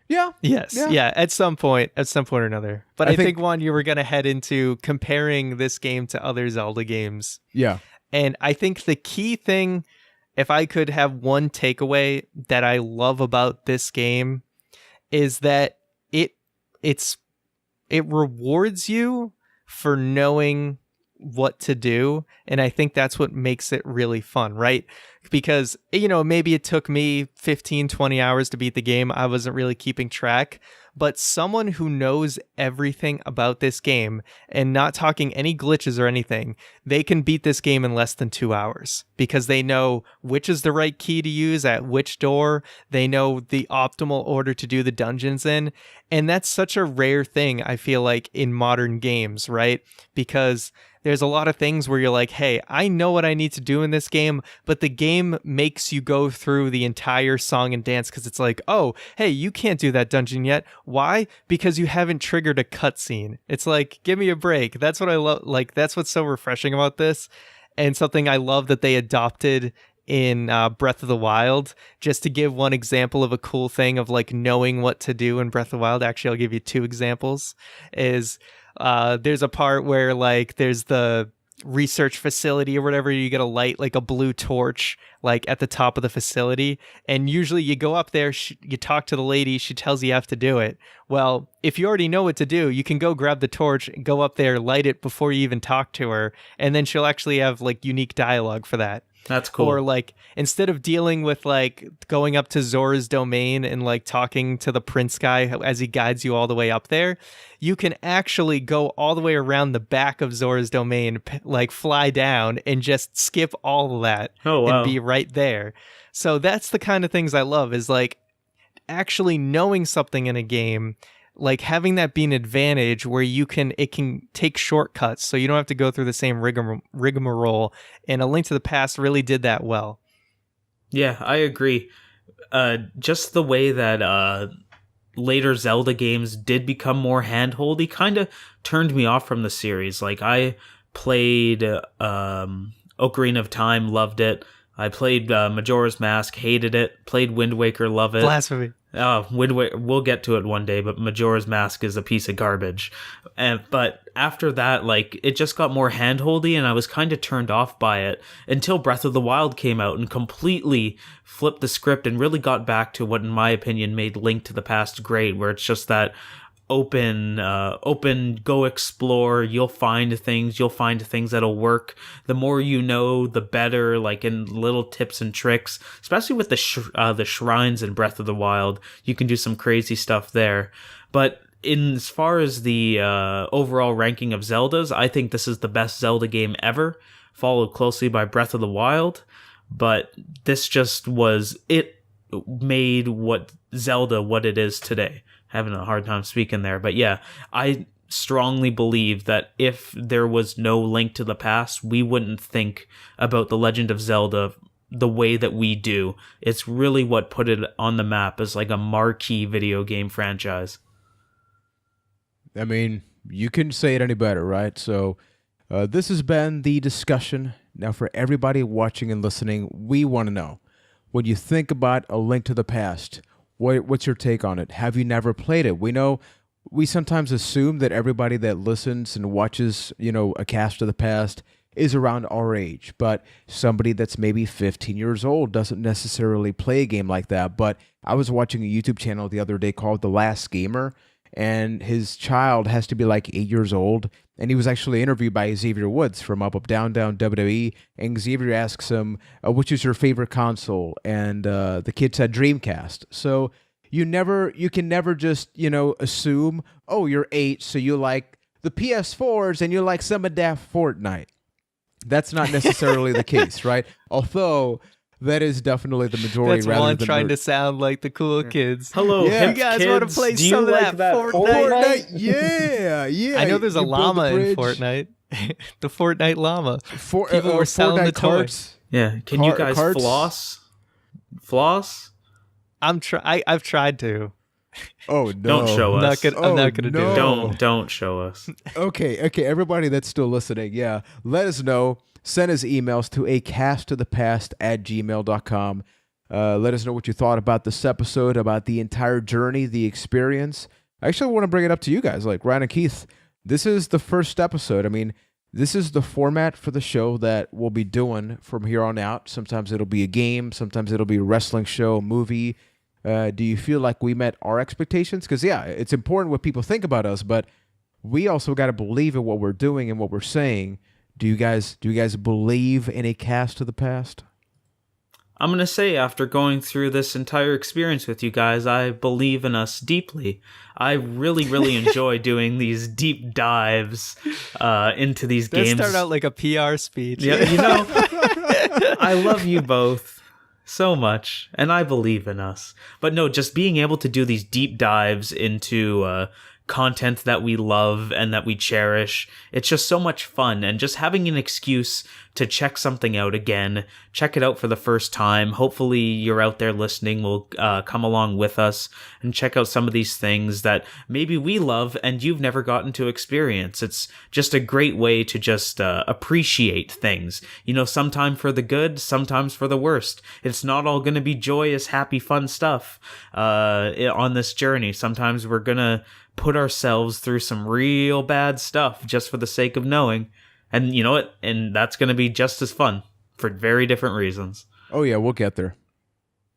Yeah. Yes. Yeah. At some point or another. But I think Juan, you were going to head into comparing this game to other Zelda games. Yeah. And I think the key thing, if I could have one takeaway that I love about this game, is that it rewards you for knowing what to do. And I think that's what makes it really fun, right? Because, you know, maybe it took me 15, 20 hours to beat the game. I wasn't really keeping track. But someone who knows everything about this game, and not talking any glitches or anything, they can beat this game in less than 2 hours, because they know which is the right key to use at which door. They know the optimal order to do the dungeons in. And that's such a rare thing, I feel like, in modern games, right? Because there's a lot of things where you're like, hey, I know what I need to do in this game, but the game makes you go through the entire song and dance, because it's like, oh, hey, you can't do that dungeon yet. Why? Because you haven't triggered a cutscene. It's like, give me a break. That's what I love. Like, that's what's so refreshing about this, and something I love that they adopted in Breath of the Wild. Just to give one example of a cool thing of like knowing what to do in Breath of the Wild, actually I'll give you two examples. Is there's a part where like there's the research facility or whatever, you get a light like a blue torch like at the top of the facility, and usually you go up there, you talk to the lady, she tells you have to do it. Well, if you already know what to do, you can go grab the torch, go up there, light it before you even talk to her, and then she'll actually have like unique dialogue for that. That's cool. Or like instead of dealing with like going up to Zora's domain and like talking to the prince guy as he guides you all the way up there, you can actually go all the way around the back of Zora's domain, like fly down and just skip all of that and be right there. So that's the kind of things I love, is like actually knowing something in a game, like having that be an advantage where it can take shortcuts so you don't have to go through the same rigmarole. And A Link to the Past really did that well. Yeah, I agree. Just the way that later Zelda games did become more handholdy kind of turned me off from the series. Like, I played Ocarina of Time, loved it. I played Majora's Mask, hated it. Played Wind Waker, love it. Blasphemy. Oh, we'll get to it one day, but Majora's Mask is a piece of garbage. But after that, like, it just got more handholdy, and I was kind of turned off by it until Breath of the Wild came out and completely flipped the script and really got back to what, in my opinion, made Link to the Past great, where it's just that open, go explore. You'll find things that'll work. The more you know, the better, like in little tips and tricks, especially with the shrines in Breath of the Wild. You can do some crazy stuff there. But as far as the overall ranking of Zeldas, I think this is the best Zelda game ever, followed closely by Breath of the Wild. But this just made Zelda what it is today. Having a hard time speaking there, but yeah, I strongly believe that if there was no Link to the Past, we wouldn't think about The Legend of Zelda the way that we do. It's really what put it on the map as like a marquee video game franchise. I mean, you couldn't say it any better, right? So this has been the discussion. Now, for everybody watching and listening, we want to know, when you think about A Link to the Past, what's your take on it? Have you never played it? We sometimes assume that everybody that listens and watches, a Cast of the Past is around our age, but somebody that's maybe 15 years old doesn't necessarily play a game like that. But I was watching a YouTube channel the other day called The Last Gamer, and his child has to be like 8 years old, and he was actually interviewed by Xavier Woods from Up Up Down Down WWE, and Xavier asks him, which is your favorite console? And the kid said Dreamcast. So you can never just, assume, oh, you're 8, so you like the PS4s and you like some of that Fortnite. That's not necessarily the case, right? Although that is definitely the majority. That's one trying to sound like the cool kids. Hello, yeah. You guys want to play some of that Fortnite? Yeah. I know there's a llama in Fortnite. The Fortnite llama. People were selling Fortnite the carts. Yeah. Can you guys floss? I've tried to. Oh no! Don't show us. I'm not gonna do it. Don't show us. Okay. Everybody that's still listening, yeah, let us know. Send us emails to acasttothepast@gmail.com. Let us know what you thought about this episode, about the entire journey, the experience. I actually want to bring it up to you guys, like Ryan and Keith. This is the first episode. I mean, this is the format for the show that we'll be doing from here on out. Sometimes it'll be a game. Sometimes it'll be a wrestling show, a movie. Do you feel like we met our expectations? Because, yeah, it's important what people think about us, but we also got to believe in what we're doing and what we're saying. Do you guys believe in a Cast of the Past? I'm going to say, after going through this entire experience with you guys, I believe in us deeply. I really, really enjoy doing these deep dives into these games. Start out like a PR speech. Yeah, I love you both so much, and I believe in us. But no, just being able to do these deep dives into content that we love and that we cherish, it's just so much fun. And just having an excuse to check something out again, check it out for the first time. Hopefully you're out there listening will come along with us and check out some of these things that maybe we love and you've never gotten to experience. It's just a great way to just appreciate things. Sometime for the good, sometimes for the worst. It's not all going to be joyous, happy, fun stuff on this journey. Sometimes we're going to put ourselves through some real bad stuff just for the sake of knowing. And you know what? And that's going to be just as fun for very different reasons. Oh yeah, we'll get there.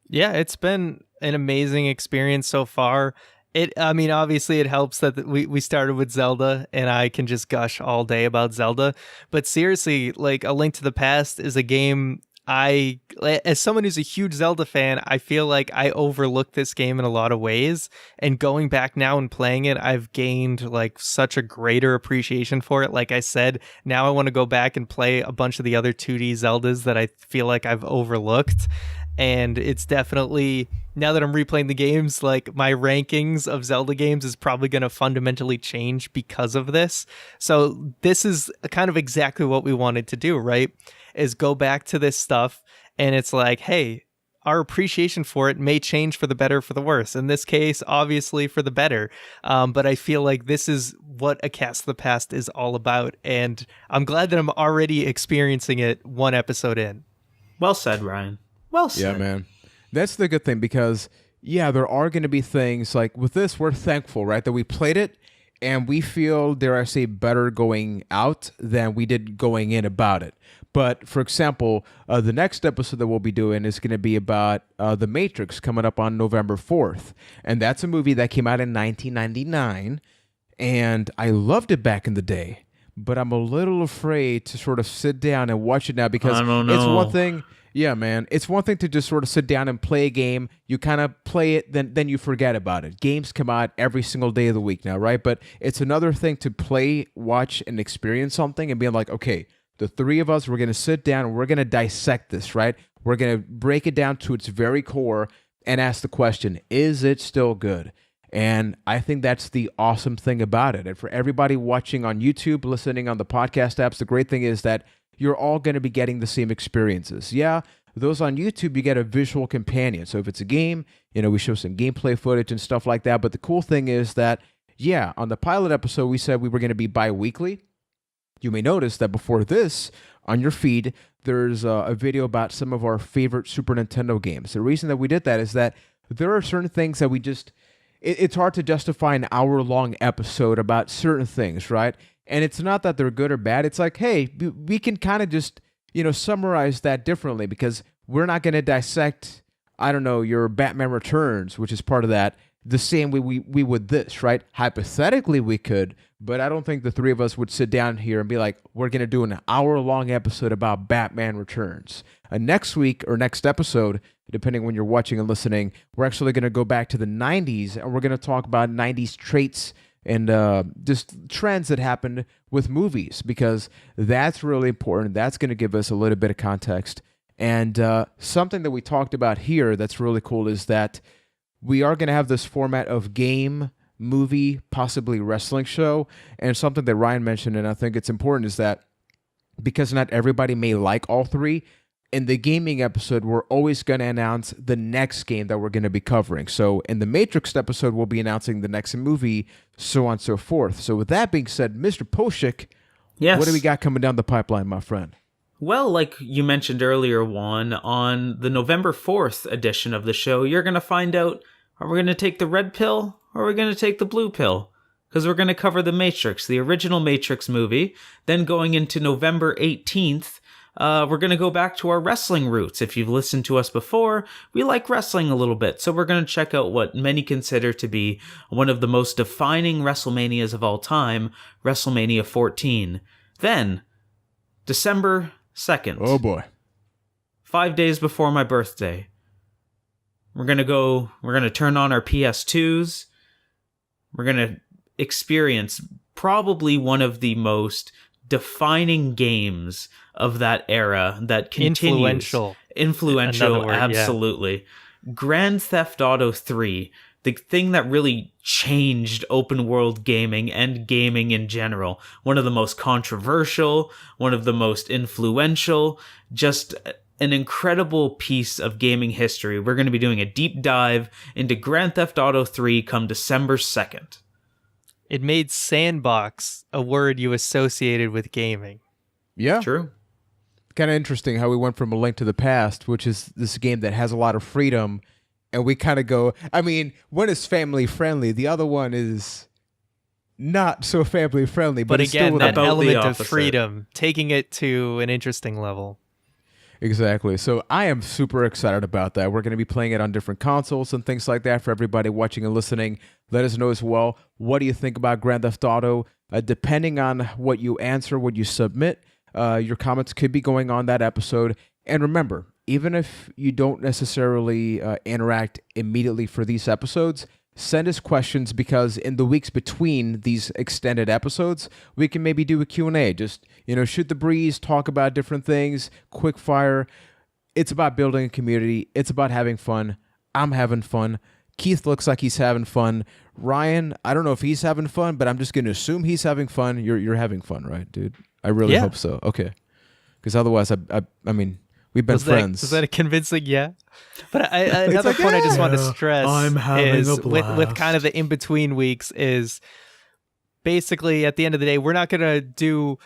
Yeah, it's been an amazing experience so far. I mean, obviously it helps that we started with Zelda and I can just gush all day about Zelda. But seriously, like A Link to the Past is a game as someone who's a huge Zelda fan, I feel like I overlooked this game in a lot of ways. And going back now and playing it, I've gained like such a greater appreciation for it. Like I said, now I want to go back and play a bunch of the other 2D Zeldas that I feel like I've overlooked. And it's definitely, now that I'm replaying the games, like my rankings of Zelda games is probably going to fundamentally change because of this. So this is kind of exactly what we wanted to do, right? Is go back to this stuff, and it's like, hey, our appreciation for it may change for the better or for the worse. In this case, obviously for the better. But I feel like this is what A Cast of the Past is all about. And I'm glad that I'm already experiencing it one episode in. Well said, Ryan. Well said. Yeah, man. That's the good thing because, yeah, there are going to be things like with this, we're thankful, right, that we played it and we feel, dare I say, better going out than we did going in about it. But, for example, the next episode that we'll be doing is going to be about The Matrix coming up on November 4th. And that's a movie that came out in 1999, and I loved it back in the day. But I'm a little afraid to sort of sit down and watch it now because I don't know. It's one thing... Yeah, man. It's one thing to just sort of sit down and play a game. You kind of play it, then you forget about it. Games come out every single day of the week now, right? But it's another thing to play, watch, and experience something and being like, okay, the three of us, we're going to sit down and we're going to dissect this, right? We're going to break it down to its very core and ask the question, is it still good? And I think that's the awesome thing about it. And for everybody watching on YouTube, listening on the podcast apps, the great thing is that you're all going to be getting the same experiences. Yeah, those on YouTube, you get a visual companion. So if it's a game, we show some gameplay footage and stuff like that. But the cool thing is that, yeah, on the pilot episode, we said we were going to be bi-weekly. You may notice that before this, on your feed, there's a video about some of our favorite Super Nintendo games. The reason that we did that is that there are certain things that we just... It's hard to justify an hour-long episode about certain things, right? And it's not that they're good or bad. It's like, hey, we can kind of just, summarize that differently because we're not going to dissect, I don't know, your Batman Returns, which is part of that, the same way we would this, right? Hypothetically, we could, but I don't think the three of us would sit down here and be like, we're going to do an hour-long episode about Batman Returns. Next week or next episode, depending when you're watching and listening, we're actually going to go back to the 90s and we're going to talk about 90s traits and just trends that happened with movies because that's really important. That's going to give us a little bit of context. And something that we talked about here that's really cool is that we are going to have this format of game, movie, possibly wrestling show. And something that Ryan mentioned, and I think it's important, is that because not everybody may like all three, in the gaming episode, we're always going to announce the next game that we're going to be covering. So in the Matrix episode, we'll be announcing the next movie, so on and so forth. So with that being said, Mr. Poshik, yes. What do we got coming down the pipeline, my friend? Well, like you mentioned earlier, Juan, on the November 4th edition of the show, you're going to find out, are we going to take the red pill or are we going to take the blue pill? Because we're going to cover the Matrix, the original Matrix movie. Then going into November 18th, we're going to go back to our wrestling roots. If you've listened to us before, we like wrestling a little bit. So we're going to check out what many consider to be one of the most defining WrestleManias of all time, WrestleMania 14. Then, December 2nd. Oh boy. 5 days before my birthday. We're going to turn on our PS2s. We're going to experience probably one of the most defining games of that era that continues. Influential, word, absolutely. Yeah. Grand Theft Auto 3, the thing that really changed open world gaming and gaming in general. One of the most controversial, one of the most influential, just an incredible piece of gaming history. We're going to be doing a deep dive into Grand Theft Auto 3 come December 2nd. It made sandbox a word you associated with gaming. Yeah. True. Kind of interesting how we went from A Link to the Past, which is this game that has a lot of freedom, and we kind of go, I mean, one is family friendly, the other one is not so family friendly, but it's again, still that about the element of opposite. freedom, taking it to an interesting level. Exactly. So I am super excited about that. We're going to be playing it on different consoles and things like that for everybody watching and listening. Let us know as well, what do you think about Grand Theft Auto? Depending on what you answer, what you submit, your comments could be going on that episode. And remember, even if you don't necessarily interact immediately for these episodes, send us questions, because in the weeks between these extended episodes, we can maybe do a Q&A. Just, shoot the breeze, talk about different things, quick fire. It's about building a community. It's about having fun. I'm having fun. Keith looks like he's having fun. Ryan, I don't know if he's having fun, but I'm just going to assume he's having fun. You're having fun, right, dude? I really hope so. Okay. Because otherwise, I mean, we've been friends. Was that a convincing yeah? But another point I just want to stress is with kind of the in-between weeks is basically at the end of the day, we're not going to do,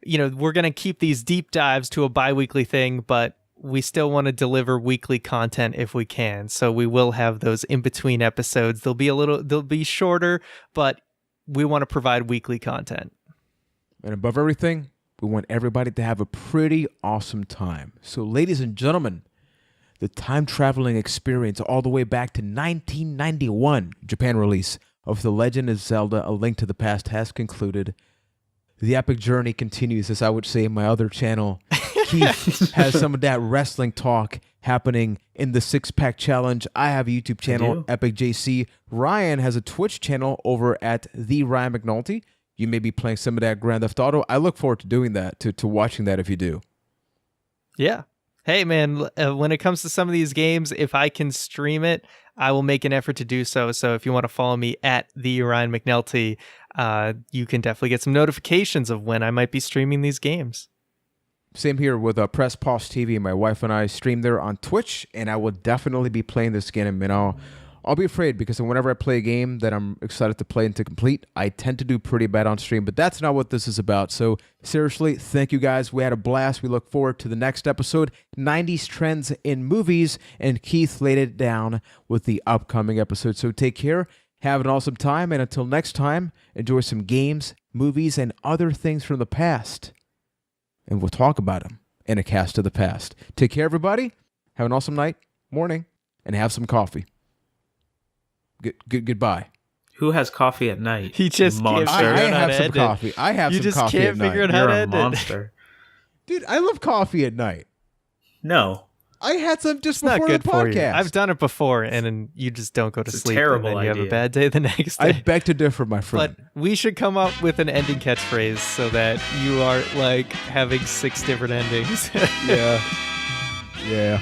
we're going to keep these deep dives to a bi-weekly thing, but we still want to deliver weekly content if we can. So we will have those in-between episodes. They'll be shorter, but we want to provide weekly content. And above everything, we want everybody to have a pretty awesome time. So, ladies and gentlemen, the time-traveling experience all the way back to 1991 Japan release of The Legend of Zelda, A Link to the Past has concluded. The epic journey continues, as I would say in my other channel. Keith has some of that wrestling talk happening in the Six-Pack Challenge. I have a YouTube channel, Epic JC. Ryan has a Twitch channel over at The Ryan McNulty. You may be playing some of that Grand Theft Auto. I look forward to doing that, to watching that if you do. Yeah. Hey, man, when it comes to some of these games, if I can stream it, I will make an effort to do so. So if you want to follow me at The Ryan McNulty, you can definitely get some notifications of when I might be streaming these games. Same here with Press Pause TV. My wife and I stream there on Twitch, and I will definitely be playing this game. And I'll be afraid, because whenever I play a game that I'm excited to play and to complete, I tend to do pretty bad on stream, but that's not what this is about. So seriously, thank you guys. We had a blast. We look forward to the next episode, 90s Trends in Movies, and Keith laid it down with the upcoming episode. So take care, have an awesome time, and until next time, enjoy some games, movies, and other things from the past. And we'll talk about them in a cast of the past. Take care, everybody. Have an awesome night, morning, and have some coffee. Goodbye. Who has coffee at night? He just monster. can't figure out I how have to some end coffee. it. I have You some just coffee can't at night. figure out how You're to a end it. monster. Dude, I love coffee at night. No. I had some just It's not before good the for you. podcast. I've done it before, and then you just don't go to It's a sleep. terrible and then you have a idea. bad day the next day. I beg to differ, my friend. But we should come up with an ending catchphrase so that you aren't like having 6 different endings. Yeah. Yeah.